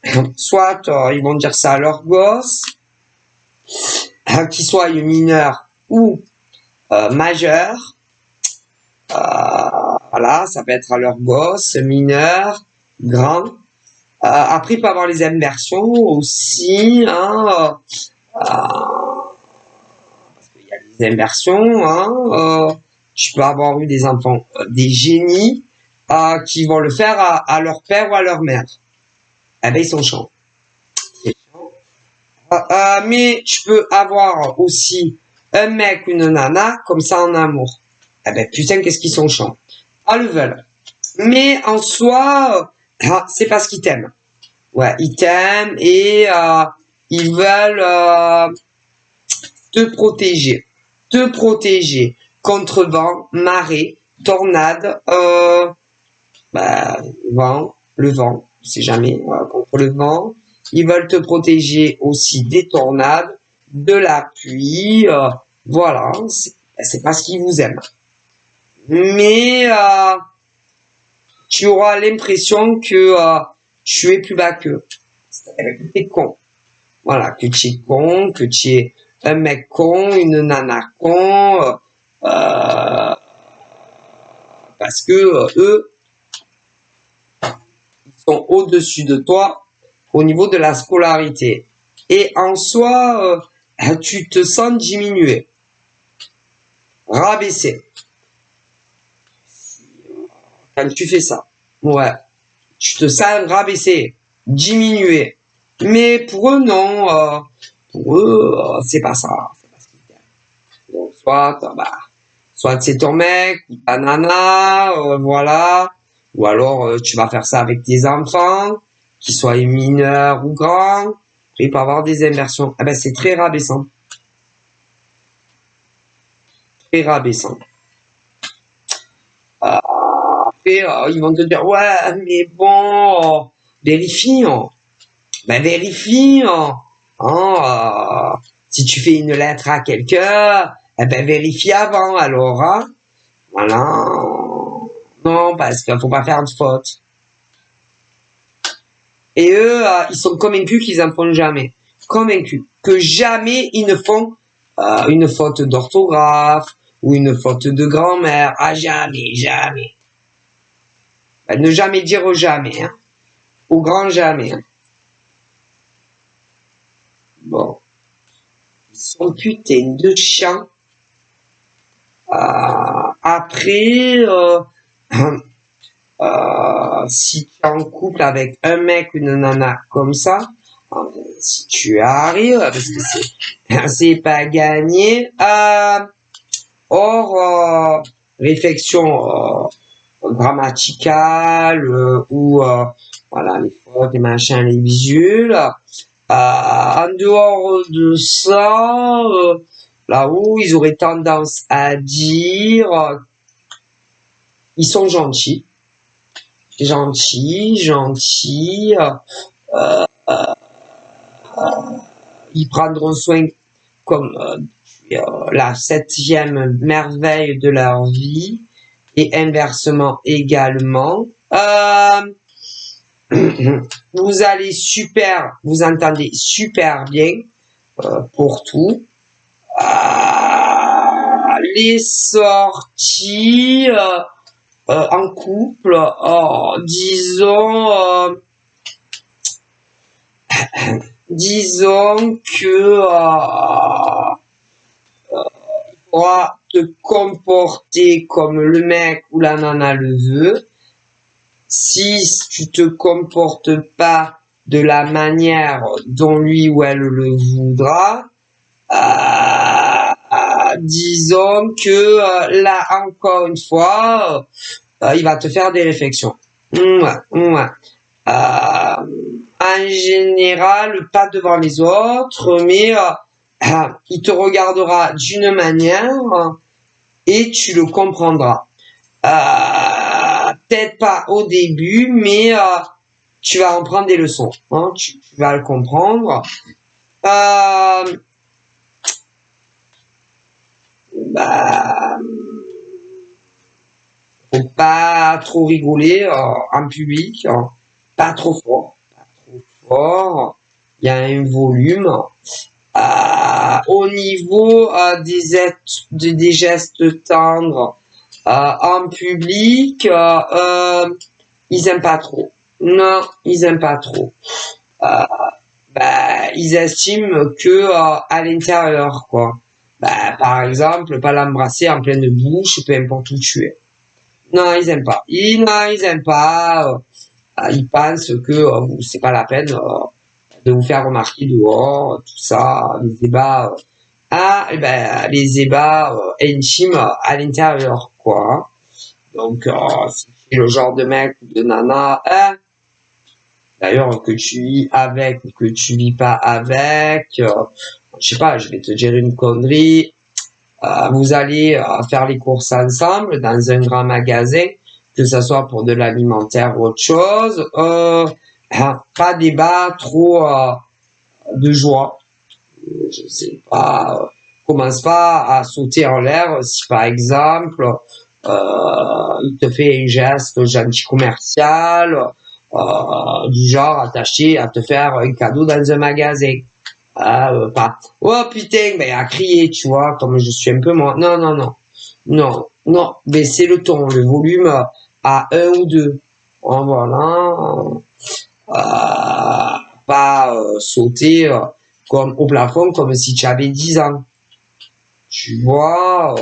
ils vont dire ça à leur gosse, qu'ils soient mineurs ou majeurs. Voilà, ça peut être à leur gosse, mineur, grand. Après, il peut y avoir les inversions aussi. Hein, parce qu'il y a les inversions. Hein, tu peux avoir eu des enfants, des génies qui vont le faire à leur père ou à leur mère. Eh ben, ils sont chiants. Mais tu peux avoir aussi un mec ou une nana comme ça en amour. Eh ben, putain, qu'est-ce qu'ils sont chiants. Ah, le veulent. Mais en soi, c'est parce qu'ils t'aiment. Ouais, ils t'aiment et ils veulent te protéger. Te protéger contre vent, marée, tornade, le vent, je sais jamais, contre le vent. Ils veulent te protéger aussi des tornades, de la pluie, voilà, c'est parce qu'ils vous aiment. Mais tu auras l'impression que tu es plus bas qu'eux. Que tu es con. Voilà, que tu es con, que tu es un mec con, une nana con, parce que eux, ils sont au-dessus de toi au niveau de la scolarité. Et en soi, tu te sens diminué, rabaissé. Quand tu fais ça, ouais, tu te sens rabaissé, diminué. Mais pour eux, non. Pour eux, c'est pas ça. C'est pas ce qu'ils aiment. Donc, soit c'est ton mec, ou ta nana, voilà. Ou alors, tu vas faire ça avec tes enfants, qu'ils soient mineurs ou grands. Il peut y avoir des inversions. Eh ben, c'est très rabaissant. Très rabaissant. Après, ils vont te dire, ouais, mais bon, vérifie. Ben, vérifie. Si tu fais une lettre à quelqu'un, eh ben, vérifie avant, alors, hein. Voilà. Non, parce qu'il faut pas faire de faute. Et eux, ils sont convaincus qu'ils en font jamais. Convaincus. Que jamais ils ne font une faute d'orthographe ou une faute de grand-mère. Ah, jamais. Ben, ne jamais dire jamais. Hein. Au grand jamais. Hein. Bon. son putain de chien. Après, si tu es en couple avec un mec ou une nana comme ça, si tu arrives, parce que c'est pas gagné. Or, réflexion grammaticale ou voilà les fautes, les machins, les visuels. En dehors de ça, là-haut, ils auraient tendance à dire ils sont gentils. Gentils. Ils prendront soin comme la 7e merveille de leur vie et inversement également. Vous allez vous entendez super bien pour tout. Les sorties en couple, disons que il faudra te comporter comme le mec ou la nana le veut. Si tu te comportes pas de la manière dont lui ou elle le voudra, disons que là encore une fois, il va te faire des réflexions. En général, pas devant les autres, mais il te regardera d'une manière et tu le comprendras. Peut-être pas au début, mais tu vas en prendre des leçons. Hein, tu vas le comprendre. Faut pas trop rigoler en public, pas trop fort. Il y a un volume. Au niveau des gestes tendres en public, ils aiment pas trop. Non, ils aiment pas trop. Ils estiment que à l'intérieur, quoi. Par exemple, pas l'embrasser en pleine bouche, peu importe où tu es. Non, ils aiment pas. Ils aiment pas. Ils pensent que c'est pas la peine de vous faire remarquer dehors, tout ça, les débats. Les ébats intimes à l'intérieur, quoi. Donc, si c'est le genre de mec ou de nana, d'ailleurs, que tu vis avec ou que tu vis pas avec, je sais pas, je vais te dire une connerie. Vous allez faire les courses ensemble dans un grand magasin, que ce soit pour de l'alimentaire ou autre chose. Pas débat trop de joie. Je sais pas. Commence pas à sauter en l'air si par exemple il te fait un geste gentil commercial du genre à te faire un cadeau dans un magasin. Pas oh putain à crier, tu vois, comme je suis un peu moi. Non, baissez le ton, le volume à 1 ou 2. Voilà. Pas sauter comme au plafond comme si tu avais 10 ans. Tu vois,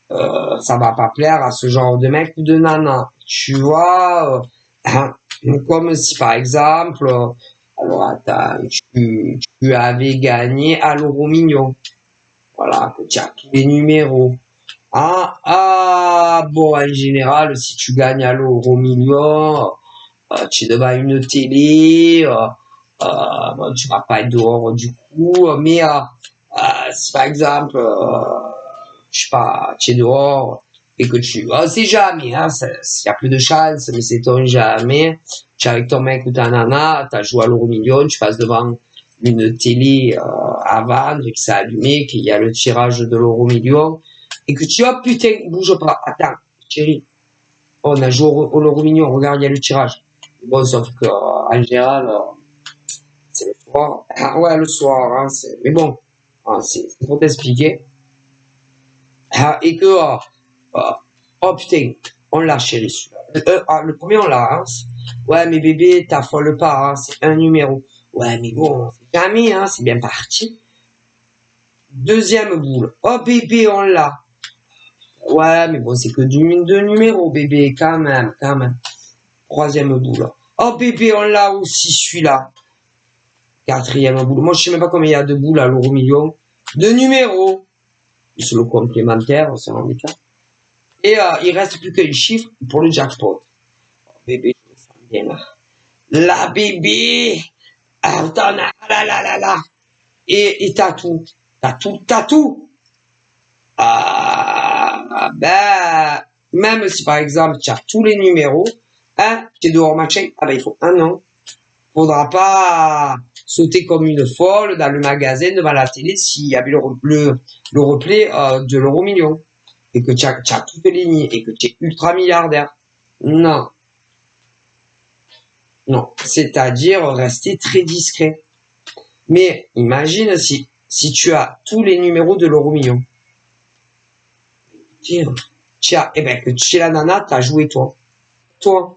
ça va pas plaire à ce genre de mec ou de nana. Tu vois, comme si par exemple, alors attends, tu avais gagné à l'euro million. Voilà, que tu as tous les numéros. Bon, en général, si tu gagnes à l'euro million, tu es devant une télé, bon, tu vas pas être dehors du coup, mais si par exemple, je sais pas, tu es dehors et que c'est jamais, hein, il y a plus de chance, mais c'est ton jamais, tu es avec ton mec ou ta nana, t'as joué à l'euro million, tu passes devant une télé à vendre qui s'est allumée, qu'il y a le tirage de l'euro million, et que tu dis, oh putain, bouge pas, attends, chérie, on a joué au l'euro million, regarde, il y a le tirage. Bon, sauf que en général, c'est le soir. Ouais, le soir, hein, mais bon, c'est pour t'expliquer. Et que, oh putain, on l'a chéri celui-là. Le premier, on l'a. Hein, ouais, mais bébé, t'affole pas, hein, c'est un numéro. Ouais, mais bon, c'est jamais, hein, c'est bien parti. Deuxième boule. Oh bébé, on l'a. Ouais, mais bon, c'est que deux numéros, bébé, quand même, quand même. Troisième boule. Oh bébé, on l'a aussi, celui-là. Quatrième boule. Moi, je sais même pas combien il y a de boules à l'euro million. Deux numéros. C'est le complémentaire, c'est un handicap. Et il reste plus qu'un chiffre pour le jackpot. Oh, bébé, je me sens bien là. La bébé. Ah, t'en as. Là, là, là, là. Et t'as tout. T'as tout. T'as tout. Ah, ben, même si par exemple tu as tous les numéros, hein, tu es dehors machin, ah ben il faut un an. Faudra pas sauter comme une folle dans le magasin devant la télé s'il y avait le replay de l'euro million et que tu as toutes les lignes et que tu es ultra milliardaire. Non, non, c'est-à-dire rester très discret. Mais imagine si tu as tous les numéros de l'euro million. Tiens, eh ben, que chez la nana, t'as joué toi. Toi,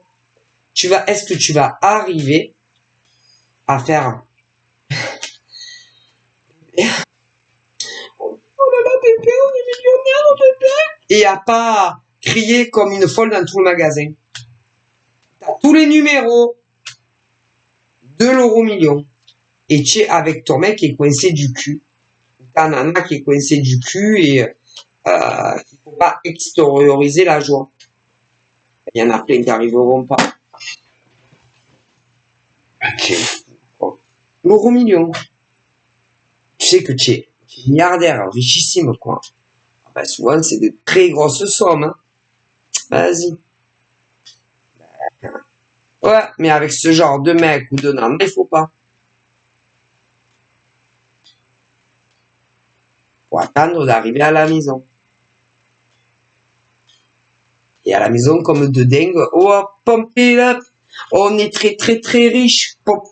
est-ce que tu vas arriver à faire, oh là là, bébé, on est millionnaire, bébé, et à pas crier comme une folle dans tout le magasin. T'as tous les numéros de l'euro million. Et tu es avec ton mec qui est coincé du cul. Ta nana qui est coincée du cul et il faut pas extérioriser la joie. Il y en a plein qui n'arriveront pas. Ok. L'euro million. Tu sais que tu es milliardaire, richissime, quoi. Ben, souvent, c'est de très grosses sommes. Hein. Vas-y. Ouais, mais avec ce genre de mec ou de nana, il faut pas. Faut attendre d'arriver à la maison. Et à la maison, comme de dingue, oh, pump it up. On est très, très, très riche. Pump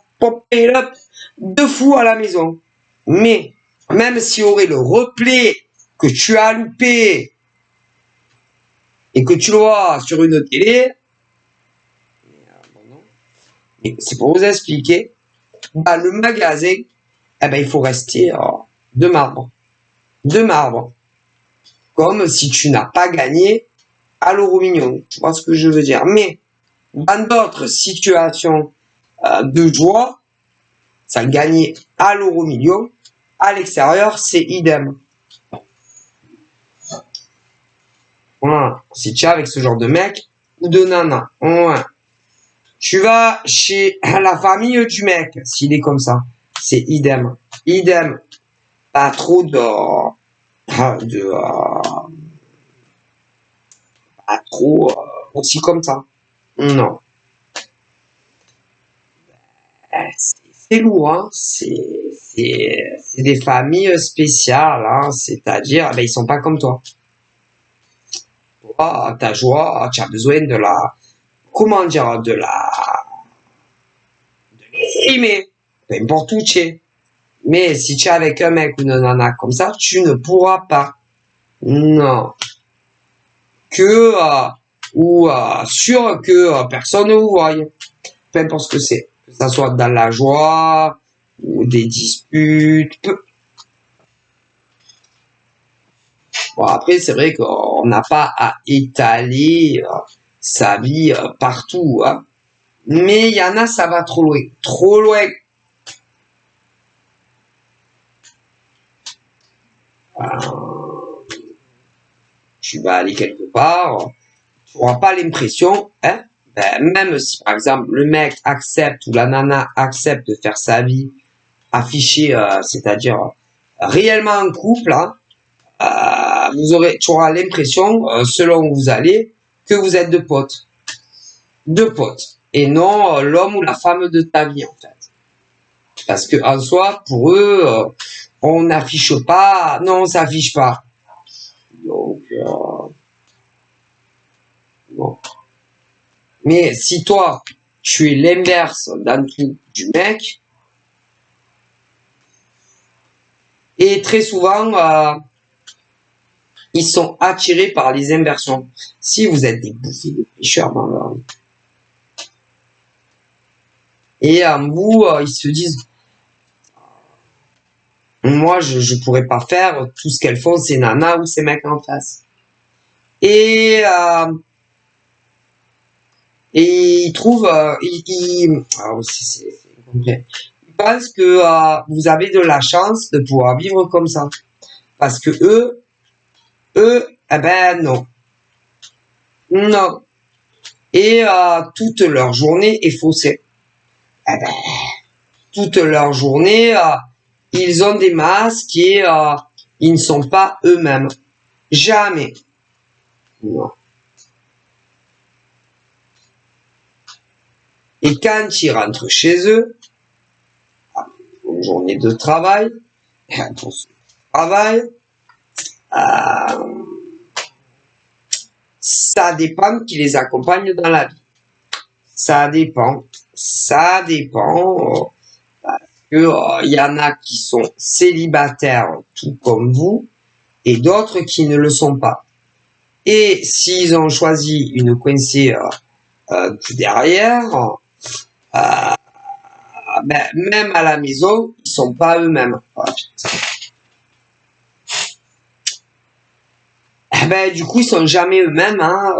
it up. De fou à la maison. Mais, même s'il y aurait le replay que tu as loupé et que tu le vois sur une télé, c'est pour vous expliquer, dans le magasin, eh ben, il faut rester de marbre. De marbre. Comme si tu n'as pas gagné à l'euro million. Tu vois ce que je veux dire. Mais dans d'autres situations de joie, ça gagnait à l'euro million. À l'extérieur, c'est idem. Voilà. Si tu es avec ce genre de mec ou de nana, ouais. Tu vas chez la famille du mec, s'il est comme ça, c'est idem. Idem. Pas trop pas trop aussi comme ça. Non. C'est lourd, hein. C'est des familles spéciales, hein. C'est-à-dire, ben, ils sont pas comme toi. Toi, ta joie, tu as besoin de la, comment dire, de l'exprimer. Peu importe où tu es. Mais si tu es avec un mec ou une nana comme ça, tu ne pourras pas. Non. Que, ou sûr que personne ne vous voie. Peu importe ce que c'est. Que ça soit dans la joie, ou des disputes. Bon, après, c'est vrai qu'on n'a pas à étaler sa vie partout. Hein. Mais il y en a, ça va trop loin. Trop loin. Tu vas aller quelque part, tu n'auras pas l'impression, hein, ben, même si par exemple le mec accepte ou la nana accepte de faire sa vie affichée, c'est-à-dire réellement en couple, hein, tu auras l'impression, selon où vous allez, que vous êtes deux potes. Deux potes. Et non l'homme ou la femme de ta vie, en fait. Parce que en soi, pour eux, on n'affiche pas, non, on s'affiche pas. Donc, bon. Mais si toi, tu es l'inverse dans tout du mec, et très souvent, ils sont attirés par les inversions. Si vous êtes des bouffées de pêcheurs dans leur vie. Et en bout, ils se disent, Moi, je pourrais pas faire tout ce qu'elles font ces nanas ou ces mecs en face. Et ils trouvent, c'est complet. Ils pensent que vous avez de la chance de pouvoir vivre comme ça, parce que eux, eh ben non, non. Et toute leur journée est faussée. Eh ben, toute leur journée, ils ont des masques et ils ne sont pas eux-mêmes. Jamais. Non. Et quand ils rentrent chez eux, une journée de travail, pour ce travail, ça dépend qui les accompagne dans la vie. Ça dépend. Ça dépend. Parce que y en a qui sont célibataires, tout comme vous, et d'autres qui ne le sont pas. Et s'ils ont choisi une coincée derrière, ben, même à la maison, ils sont pas eux-mêmes. Ben, du coup, ils sont jamais eux-mêmes. Hein.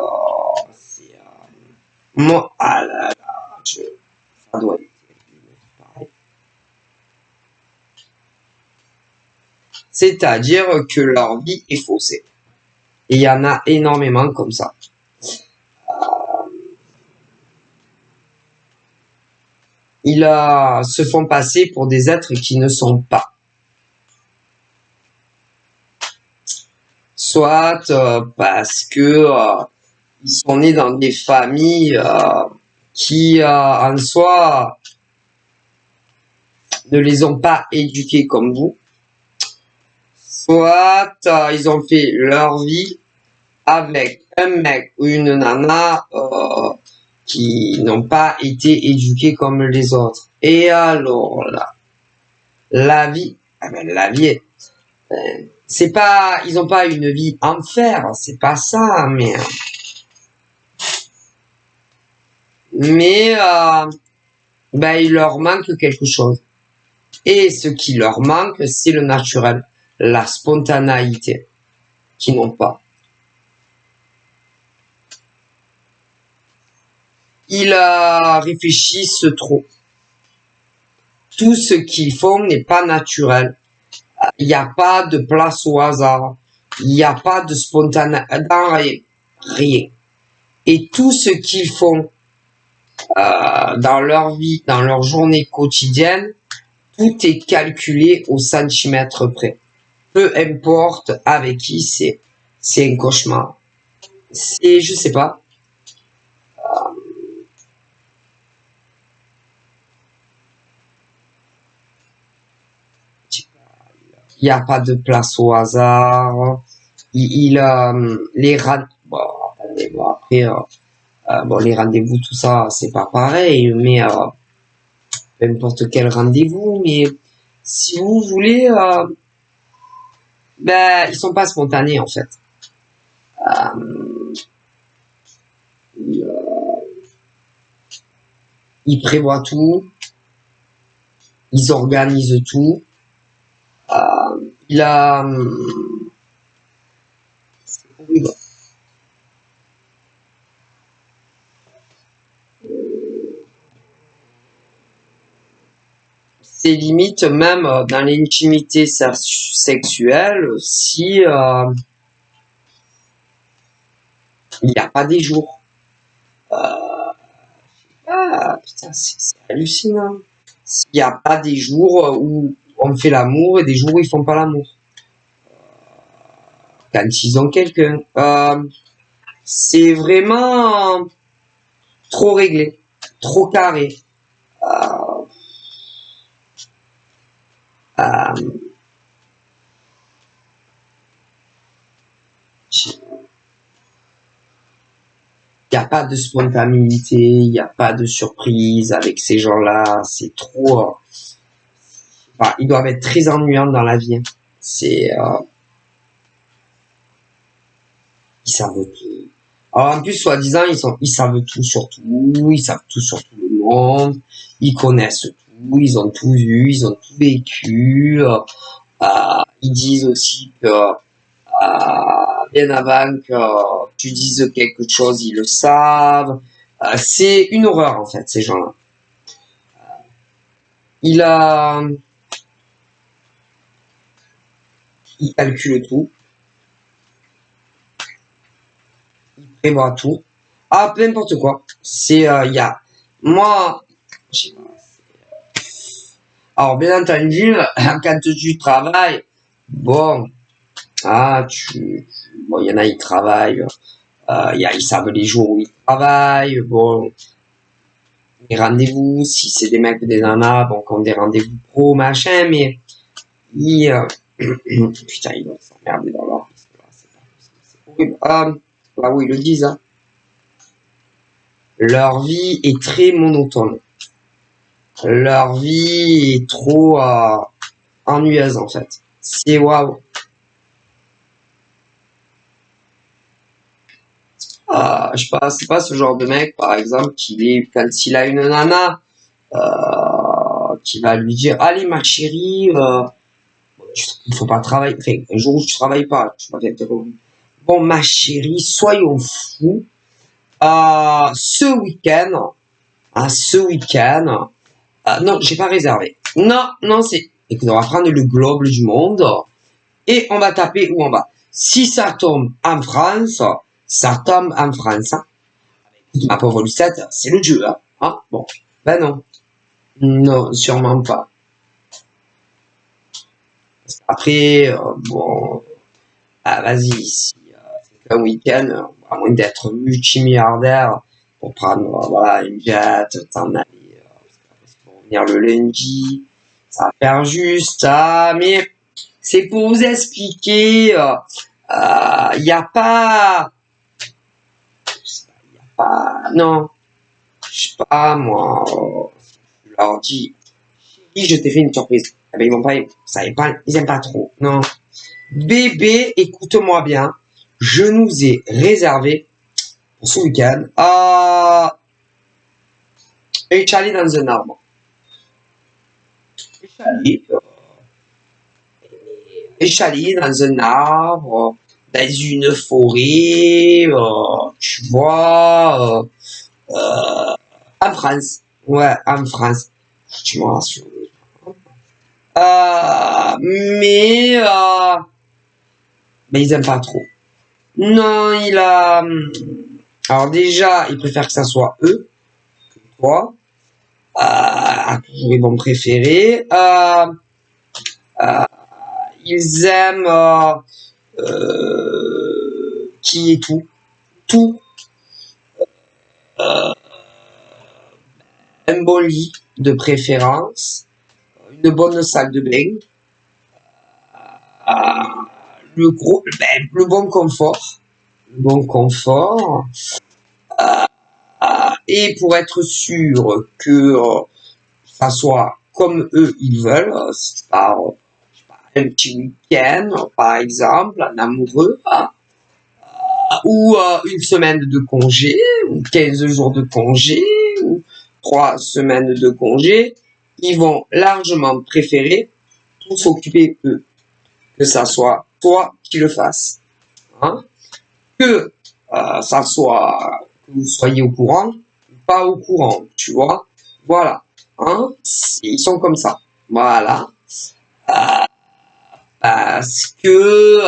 Moi, ah là là, ça doit être pareil. C'est-à-dire que leur vie est faussée. Et il y en a énormément comme ça. Ils se font passer pour des êtres qui ne sont pas. Soit parce que ils sont nés dans des familles qui, en soi, ne les ont pas éduqués comme vous. Soit ils ont fait leur vie avec un mec ou une nana qui n'ont pas été éduqués comme les autres. Et alors là, la vie, la vie, c'est pas, ils ont pas une vie enfer, c'est pas ça, mais il leur manque quelque chose. Et ce qui leur manque, c'est le naturel, la spontanéité, qu'ils n'ont pas. Ils réfléchissent trop. Tout ce qu'ils font n'est pas naturel. Il n'y a pas de place au hasard. Il n'y a pas de spontanéité dans rien. Et tout ce qu'ils font dans leur vie, dans leur journée quotidienne, tout est calculé au centimètre près. Peu importe avec qui c'est un cauchemar. C'est, je sais pas. Il n'y a pas de place au hasard. Les les rendez-vous, tout ça, c'est pas pareil, mais peu importe quel rendez-vous, mais si vous voulez, ils sont pas spontanés en fait. Ils prévoient tout, ils organisent tout. C'est limite même dans l'intimité sexuelle si il n'y a pas des jours. Putain, c'est hallucinant. S'il n'y a pas des jours où on fait l'amour et des jours où ils font pas l'amour. Quand ils ont quelqu'un. C'est vraiment trop réglé, trop carré. Il n'y a pas de spontanéité, il n'y a pas de surprise avec ces gens-là. C'est trop. Ils doivent être très ennuyants dans la vie. C'est. Ils savent tout. Alors en plus, soi-disant, ils savent tout sur tout, ils savent tout sur tout le monde, ils connaissent tout, ils ont tout vu, ils ont tout vécu. Ils disent aussi que bien avant que tu dises quelque chose, ils le savent. C'est une horreur en fait, ces gens-là. Il a, il calcule tout, il prévoit tout. Ah, peu n'importe quoi. C'est, il y a, moi, je sais pas. Alors bien entendu, quand tu travailles, bon, bon, il y en a, ils travaillent. Ils savent les jours où ils travaillent. Bon, les rendez-vous, si c'est des mecs ou des nanas, bon, comme des rendez-vous pro, machin, mais ils, putain, ils vont s'emmerder dans leur vie. C'est horrible. Là où ils le disent, hein. Leur vie est très monotone. Leur vie est trop ennuyeuse, en fait. C'est waouh. Je sais pas, c'est pas ce genre de mec, par exemple, quand il a une nana, qui va lui dire, allez, ma chérie, il faut pas travailler, enfin, un jour où tu travailles pas, tu vas t'interrompre. Bon, ma chérie, soyons fous, ce week-end, non, j'ai pas réservé. Non, non, écoute, on va prendre le globe du monde et on va taper où on va. Si ça tombe en France, ça tombe en France. Hein. Ma pauvre Lucette, c'est le jeu, hein. Ah, bon, ben non. Non, sûrement pas. Après, bon, vas-y, si c'est qu'un week-end, à moins d'être multimilliardaire, pour prendre, voilà, une jet, t'en aller, pour revenir le lundi, ça va faire juste, mais c'est pour vous expliquer, il n'y a pas, non, je sais pas, moi, je leur dis, si je t'ai fait une surprise, eh ben, ils aiment pas trop, non. Bébé, écoute-moi bien, je nous ai réservé pour ce week-end un chalet dans un arbre. Un chalet dans un arbre, dans une forêt, tu vois, en France. Ouais, en France. Tu me rassures. Mais ils aiment pas trop. Non, alors déjà, ils préfèrent que ça soit eux, que toi. Ils vont préférer. Ils aiment qui est tout. Tout. Un bon lit, de préférence. Une bonne salle de bain. Le bon confort. Le bon confort. Et pour être sûr que ça soit comme eux ils veulent, c'est pas un petit week-end, par exemple, un amoureux, hein, ou une semaine de congé, ou 15 jours de congé, ou 3 semaines de congé, ils vont largement préférer tout s'occuper eux, que ça soit toi qui le fasses, hein, que ça soit que vous soyez au courant, pas au courant, tu vois, voilà, hein, ils sont comme ça, voilà. Parce que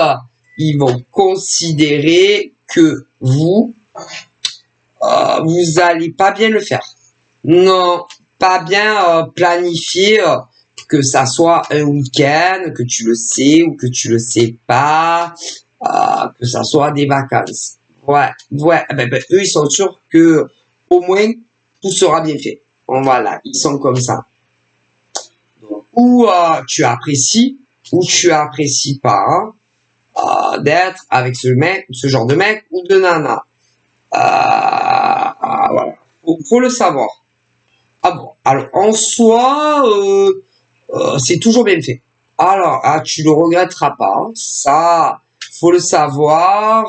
ils vont considérer que vous allez pas bien le faire. Non, pas bien planifier que ça soit un week-end, que tu le sais ou que tu le sais pas, que ça soit des vacances. Ouais, ouais, eux ils sont sûrs que au moins tout sera bien fait. Bon, voilà, ils sont comme ça. Donc, ou tu apprécies, ou tu apprécies pas. Hein, d'être avec ce genre de mec ou de nana. Voilà. Faut le savoir. Ah bon. Alors, en soi, c'est toujours bien fait. Alors, tu le regretteras pas. Hein. Ça, faut le savoir.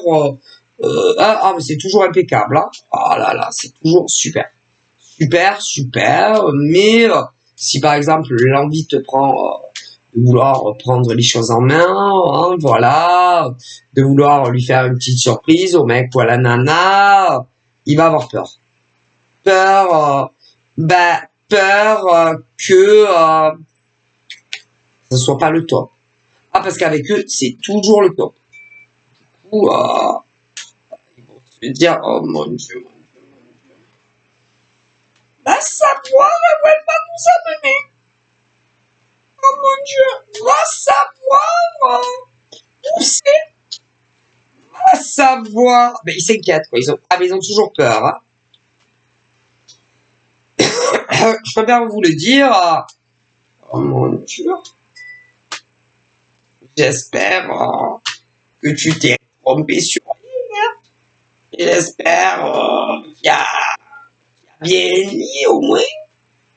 Mais c'est toujours impeccable. Hein. Ah là là, c'est toujours super. Super, super. Mais si par exemple l'envie te prend vouloir prendre les choses en main, hein, voilà, de vouloir lui faire une petite surprise au mec ou à la nana, il va avoir peur. Peur, peur que ce soit pas le top. Ah, parce qu'avec eux, c'est toujours le top. Ou ils vont se dire, oh mon Dieu, la savoir où elle va nous amener. Oh mon Dieu, va savoir où c'est. Va savoir. Mais ils s'inquiètent, quoi. Mais ils ont toujours peur. Hein. Je préfère vous le dire. Oh mon Dieu. J'espère que tu t'es trompé sur ligne. J'espère qu'il y a bien un lit au moins.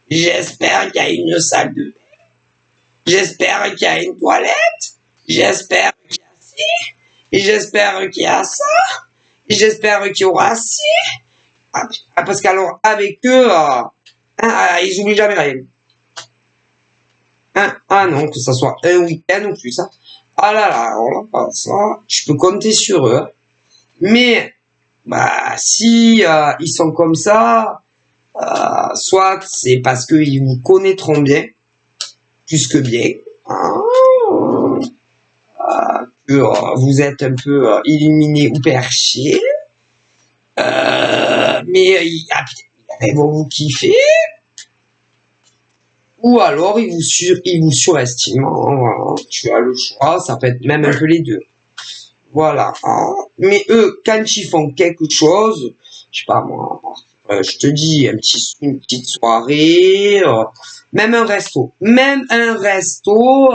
J'espère qu'il y a une salle de bain. J'espère qu'il y a une toilette. J'espère qu'il y a ci. Et j'espère qu'il y a ça. Et j'espère qu'il y aura ci. Parce qu'alors, avec eux, ils oublient jamais rien. Ah non, que ça soit un week-end ou plus. Hein. Ah là là, alors là, ça, je peux compter sur eux. Mais, si ils sont comme ça, soit c'est parce qu'ils vous connaîtront bien, plus que bien, hein, que vous êtes un peu illuminé ou perché, mais ils vont vous kiffer, ou alors ils vous surestiment. Hein, voilà. Tu as le choix, ça peut être même un peu les deux. Voilà. Hein. Mais eux, quand ils font quelque chose, je sais pas moi, je te dis, une petite soirée, même un resto. Même un resto,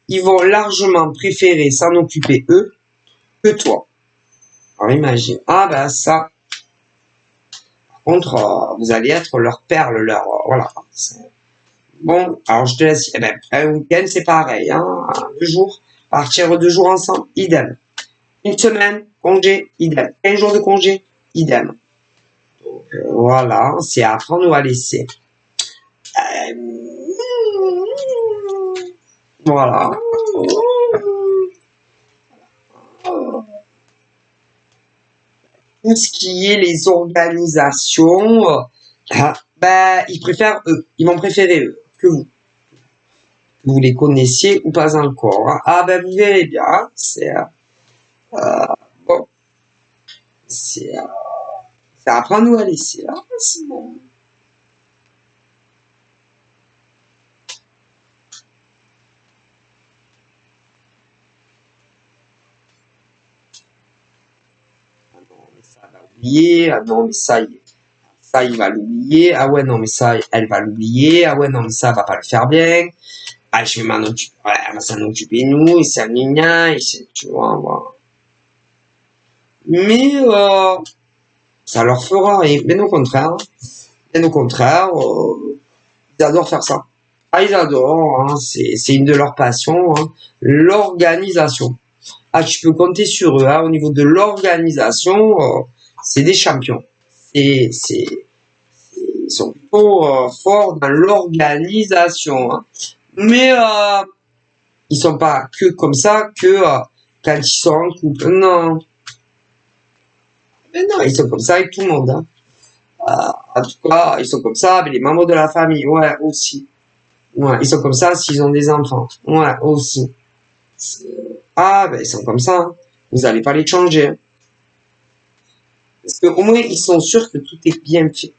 ils vont largement préférer s'en occuper eux que toi. Alors imagine. Ah ben ça. Par contre, vous allez être leur perle, voilà. Bon, alors je te laisse. Eh ben, un week-end c'est pareil, hein. 2 jours, partir 2 jours ensemble, idem. Une semaine, congé, idem. 15 jours de congé, idem. Donc, voilà, c'est à prendre ou à laisser. Voilà. Tout ce qui est les organisations, ils vont préférer eux que vous. Vous les connaissiez ou pas encore. Hein. Ah ben vous verrez bien, c'est bon, c'est à prendre ou à laisser là. C'est bon. Ah non, mais ça va oublier. Ah non, mais ça il va l'oublier. Ah ouais, non, mais ça, elle va l'oublier. Ah ouais, non, mais ça va pas le faire bien. Ah, je vais m'en occuper. Ouais, on va s'en occuper nous. Et ça, et c'est, tu vois, voilà. Mais ça leur fera rien. Bien au contraire. Bien au contraire. Ils adorent faire ça. Ah, ils adorent, hein, c'est une de leurs passions, hein, l'organisation. Ah, tu peux compter sur eux, hein, au niveau de l'organisation, c'est des champions. Ils sont plutôt forts dans l'organisation. Hein. Mais ils sont pas que comme ça que quand ils sont en couple. Non. Mais non, ils sont comme ça avec tout le monde. Hein. En tout cas, ils sont comme ça avec les membres de la famille. Ouais, aussi. Ouais, ils sont comme ça s'ils ont des enfants. Ouais, aussi. Ah, ben, ils sont comme ça. Hein. Vous n'allez pas les changer. Hein. Parce qu'au moins, ils sont sûrs que tout est bien fait.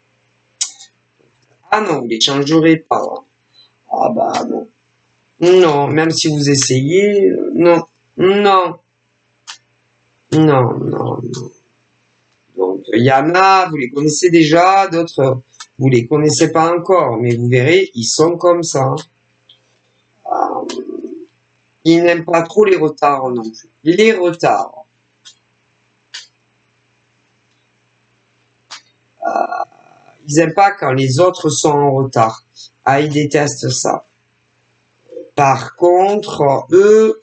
Ah non, vous les changerez pas. Hein. Ah bah non. Non, même si vous essayez, non. Non. Non, non, non. Donc, il y en a, vous les connaissez déjà, d'autres, vous les connaissez pas encore. Mais vous verrez, ils sont comme ça. Hein. Ils n'aiment pas trop les retards non plus. Les retards. Ils n'aiment pas quand les autres sont en retard. Ah, ils détestent ça. Par contre, eux,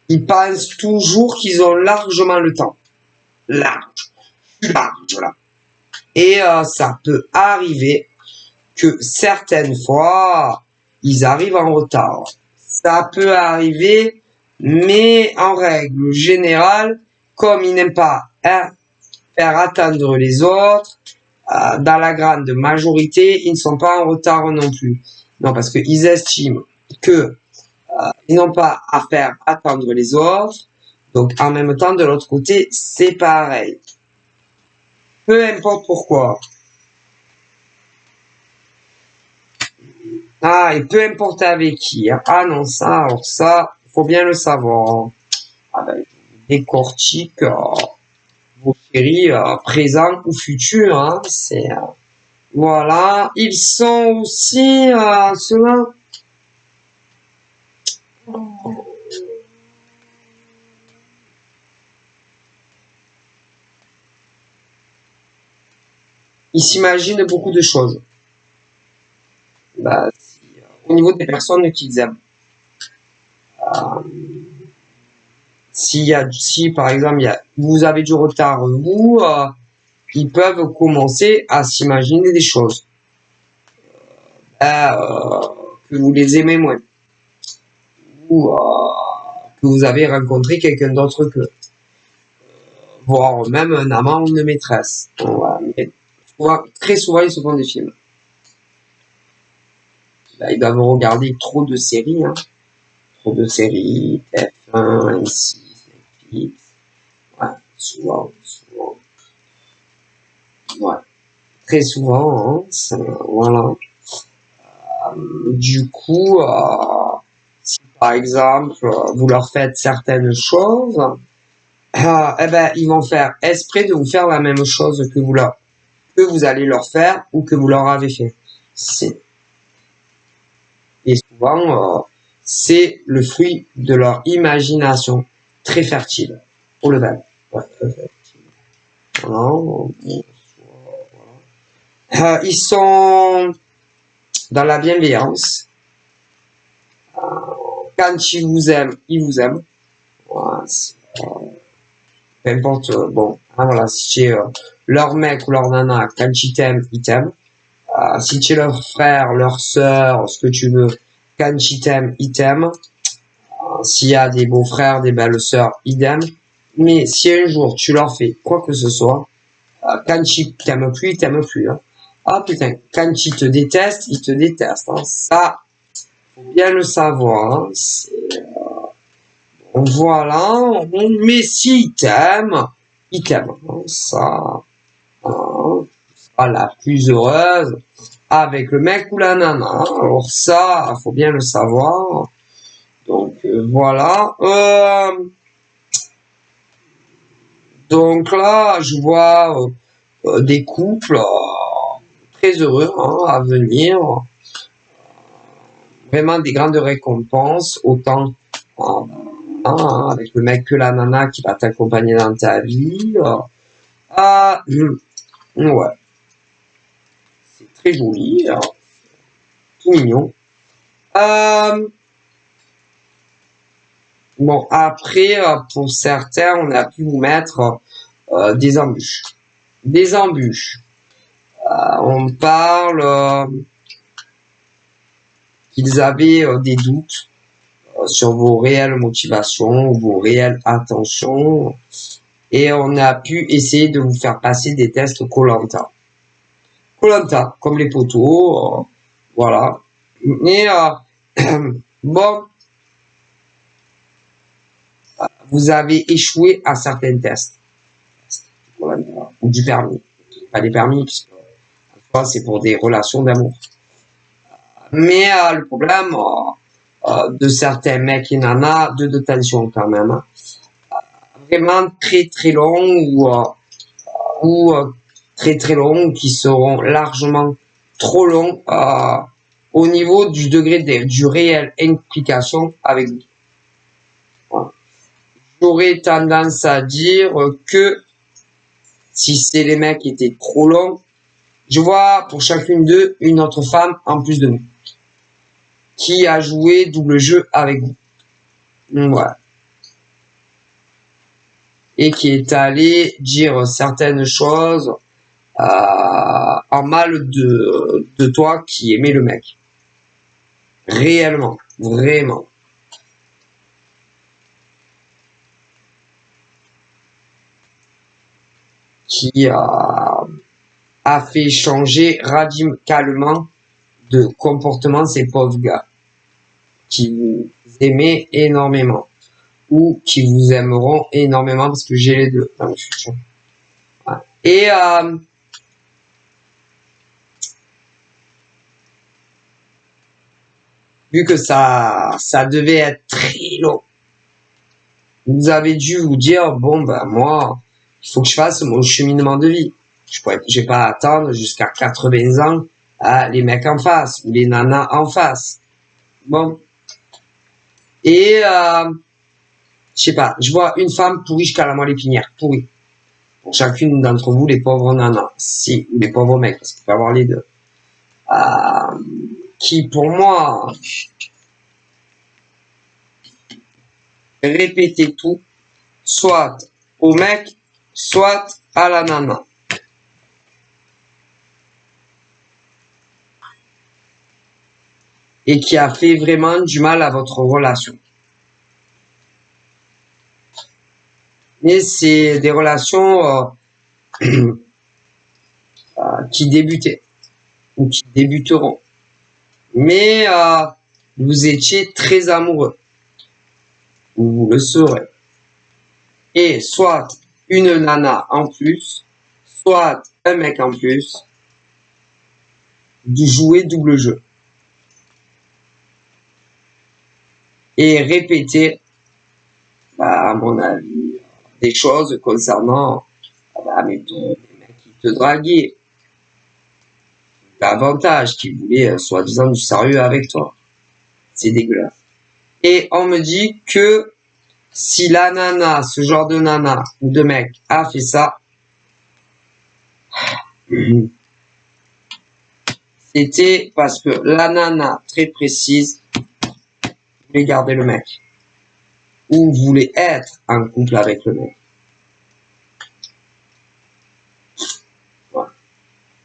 ils pensent toujours qu'ils ont largement le temps. Large. Large, là. Et ça peut arriver que certaines fois, ils arrivent en retard. Ça peut arriver, mais en règle générale, comme ils n'aiment pas faire attendre les autres, dans la grande majorité, ils ne sont pas en retard non plus. Non, parce qu'ils estiment que ils n'ont pas à faire attendre les autres. Donc, en même temps, de l'autre côté, c'est pareil. Peu importe pourquoi. Ah, et peu importe avec qui. Hein. Ah non, ça, alors ça, faut bien le savoir. Ah ben, décortique vos chéris présents ou futurs. Hein. C'est voilà. Ils sont aussi ceux-là. Ils s'imaginent beaucoup de choses. Bah, au niveau des personnes qu'ils aiment. Si par exemple vous avez du retard, vous, ils peuvent commencer à s'imaginer des choses que vous les aimez moins ou que vous avez rencontré quelqu'un d'autre que, voire même un amant ou une maîtresse. Voilà. Mais très souvent, ils se font des films. Là, ils doivent regarder trop de séries, hein. Trop de séries, TF1, M6, Netflix. Ouais, souvent. Ouais, très souvent, hein, voilà. Du coup, si par exemple vous leur faites certaines choses, eh ben ils vont faire exprès de vous faire la même chose que vous allez leur faire ou que vous leur avez fait. Et souvent, c'est le fruit de leur imagination très fertile. Pour le verbe. Ouais, voilà. Ils sont dans la bienveillance. Quand ils vous aiment, ils vous aiment. Voilà, peu importe, bon, hein, voilà, si tu es leur mec ou leur nana, quand ils t'aiment, ils t'aiment. Si tu es leur frère, leur sœur, ce que tu veux, quand ils t'aiment, ils t'aiment. S'il y a des beaux-frères, des belles-sœurs, idem. Mais si un jour tu leur fais quoi que ce soit, quand ils t'aiment plus, ils t'aiment plus. Hein. Ah putain, quand ils te détestent, ils te détestent. Hein. Ça, faut bien le savoir. Hein. Voilà. Mais s'ils t'aiment, ils t'aiment. Hein. Ça, sera la plus heureuse avec le mec ou la nana. Alors ça, faut bien le savoir. Donc voilà. Donc là, je vois des couples très heureux hein, à venir. Vraiment des grandes récompenses, autant avec le mec que la nana qui va t'accompagner dans ta vie. Ouais, c'est très joli, tout mignon. Bon, après, pour certains, on a pu vous mettre des embûches. Des embûches. On parle qu'ils avaient des doutes sur vos réelles motivations, vos réelles intentions, et on a pu essayer de vous faire passer des tests Koh-Lanta. Koh-Lanta, comme les poteaux, voilà. Mais bon, vous avez échoué à certains tests. Ou du permis. Pas des permis, puisque c'est pour des relations d'amour. Mais le problème de certains mecs et nanas, de tension quand même. Hein. Vraiment très très longs ou très très longs qui seront largement trop longs au niveau du degré du réel implication avec vous. Voilà. J'aurais tendance à dire que si c'est les mecs qui étaient trop longs, je vois pour chacune d'eux une autre femme en plus de nous qui a joué double jeu avec vous. Voilà. Et qui est allé dire certaines choses en mal de toi qui aimait le mec. réellement, vraiment. Qui a fait changer radicalement de comportement ces pauvres gars qui vous aimaient énormément ou qui vous aimeront énormément parce que j'ai les deux dans le futur. Voilà. Et vu que ça devait être très long, vous avez dû vous dire, bon, ben moi, il faut que je fasse mon cheminement de vie. Je vais pas attendre jusqu'à 80 ans les mecs en face ou les nanas en face. Bon. Et je sais pas, je vois une femme pourrie jusqu'à la moelle épinière, pourrie. Pour chacune d'entre vous, les pauvres nanas, si, ou les pauvres mecs, parce qu'il peut y avoir les deux. Qui, pour moi, répétez tout, soit au mec, soit à la nana. Et qui a fait vraiment du mal à votre relation. Mais c'est des relations qui débutaient ou qui débuteront. Mais vous étiez très amoureux. Vous le serez. Et soit une nana en plus, soit un mec en plus, de jouer double jeu. Et répéter, à mon avis, des choses concernant, mettons, les mecs qui te draguaient, davantage, qui voulaient soi-disant du sérieux avec toi. C'est dégueulasse. Et on me dit que si la nana, ce genre de nana ou de mec a fait ça, c'était parce que la nana très précise voulait garder le mec ou voulait être en couple avec le mec. Voilà.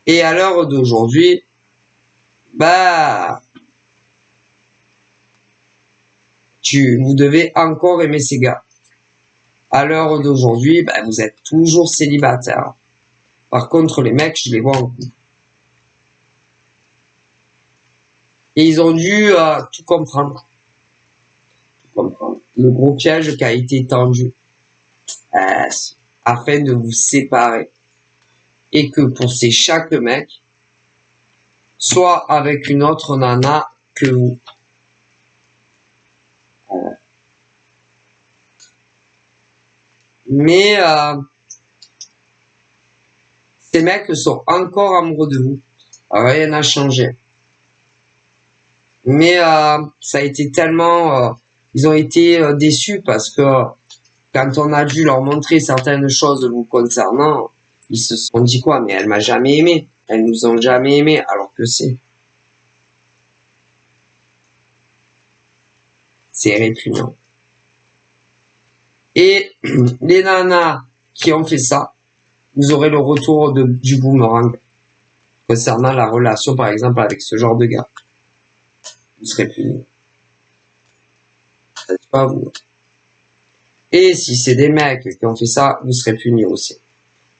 Et à l'heure d'aujourd'hui, vous devez encore aimer ces gars. À l'heure d'aujourd'hui, vous êtes toujours célibataire. Par contre, les mecs, je les vois en couple. Et ils ont dû tout comprendre. Le gros piège qui a été tendu afin de vous séparer. Et que pour chaque mec, soit avec une autre nana que vous. Mais ces mecs sont encore amoureux de vous. Rien n'a changé. Mais ça a été tellement... ils ont été déçus parce que quand on a dû leur montrer certaines choses vous concernant, ils se sont dit quoi? Mais elle m'a jamais aimé. Elles nous ont jamais aimé, alors que c'est répugnant. Et les nanas qui ont fait ça, vous aurez le retour du boomerang concernant la relation, par exemple, avec ce genre de gars. Vous serez puni. C'est pas vous. Et si c'est des mecs qui ont fait ça, vous serez puni aussi.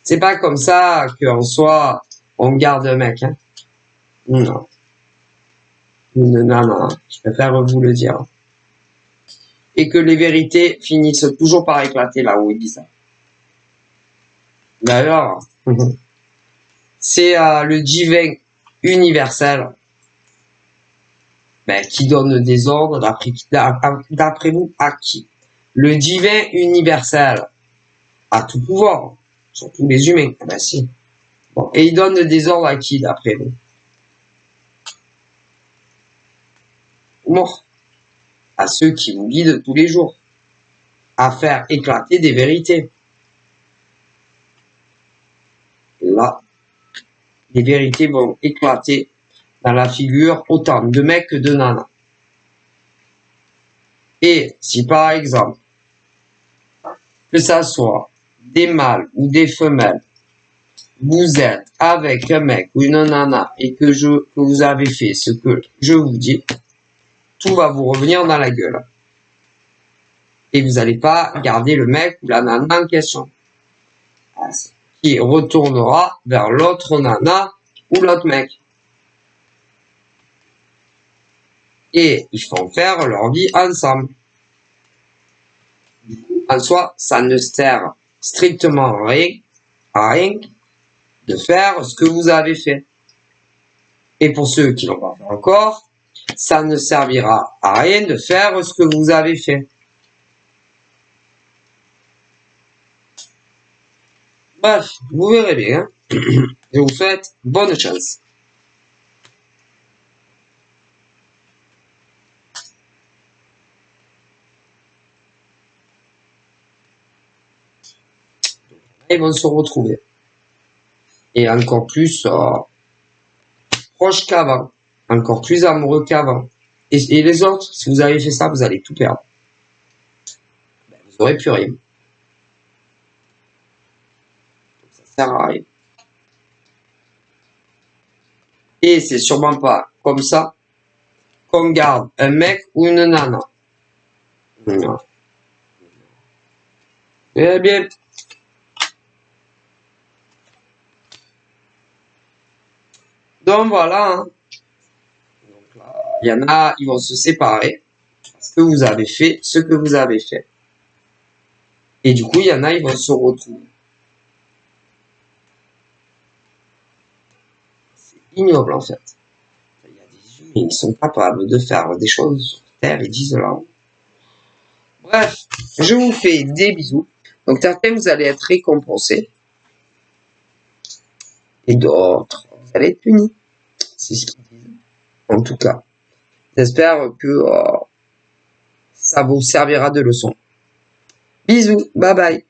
C'est pas comme ça qu'en soi, on garde un mec, hein. Non. Non, je préfère vous le dire. Et que les vérités finissent toujours par éclater là où il dit ça. D'ailleurs, c'est le divin universel qui donne des ordres d'après vous à qui? Le divin universel a tout pouvoir, surtout les humains. Si. Bon, et il donne des ordres à qui d'après vous? Mort. À ceux qui vous guident tous les jours, à faire éclater des vérités. Et là, les vérités vont éclater dans la figure autant de mecs que de nanas. Et si par exemple, que ça soit des mâles ou des femelles, vous êtes avec un mec ou une nana et que vous avez fait ce que je vous dis, tout va vous revenir dans la gueule. Et vous n'allez pas garder le mec ou la nana en question. Qui retournera vers l'autre nana ou l'autre mec. Et ils font faire leur vie ensemble. En soi, ça ne sert strictement à rien de faire ce que vous avez fait. Et pour ceux qui l'ont pas fait encore, ça ne servira à rien de faire ce que vous avez fait. Bref, vous verrez bien. Je vous souhaite bonne chance. Ils vont se retrouver. Et encore plus proches qu'avant. Encore plus amoureux qu'avant. Et les autres, si vous avez fait ça, vous allez tout perdre. Vous n'aurez plus rien. Ça sert à rien. Et c'est sûrement pas comme ça qu'on garde un mec ou une nana. Non. Eh bien, donc voilà. Hein. Donc là, il y en a, ils vont se séparer parce que vous avez fait ce que vous avez fait. Et du coup, il y en a, ils vont se retrouver. C'est ignoble en fait. Il y a des humains, ils sont capables de faire des choses sur Terre, ils disent là. Bref, je vous fais des bisous. Donc certains, vous allez être récompensés. Et d'autres, vous allez être punis. C'est ce qu'ils disent. En tout cas, j'espère que ça vous servira de leçon. Bisous, bye bye.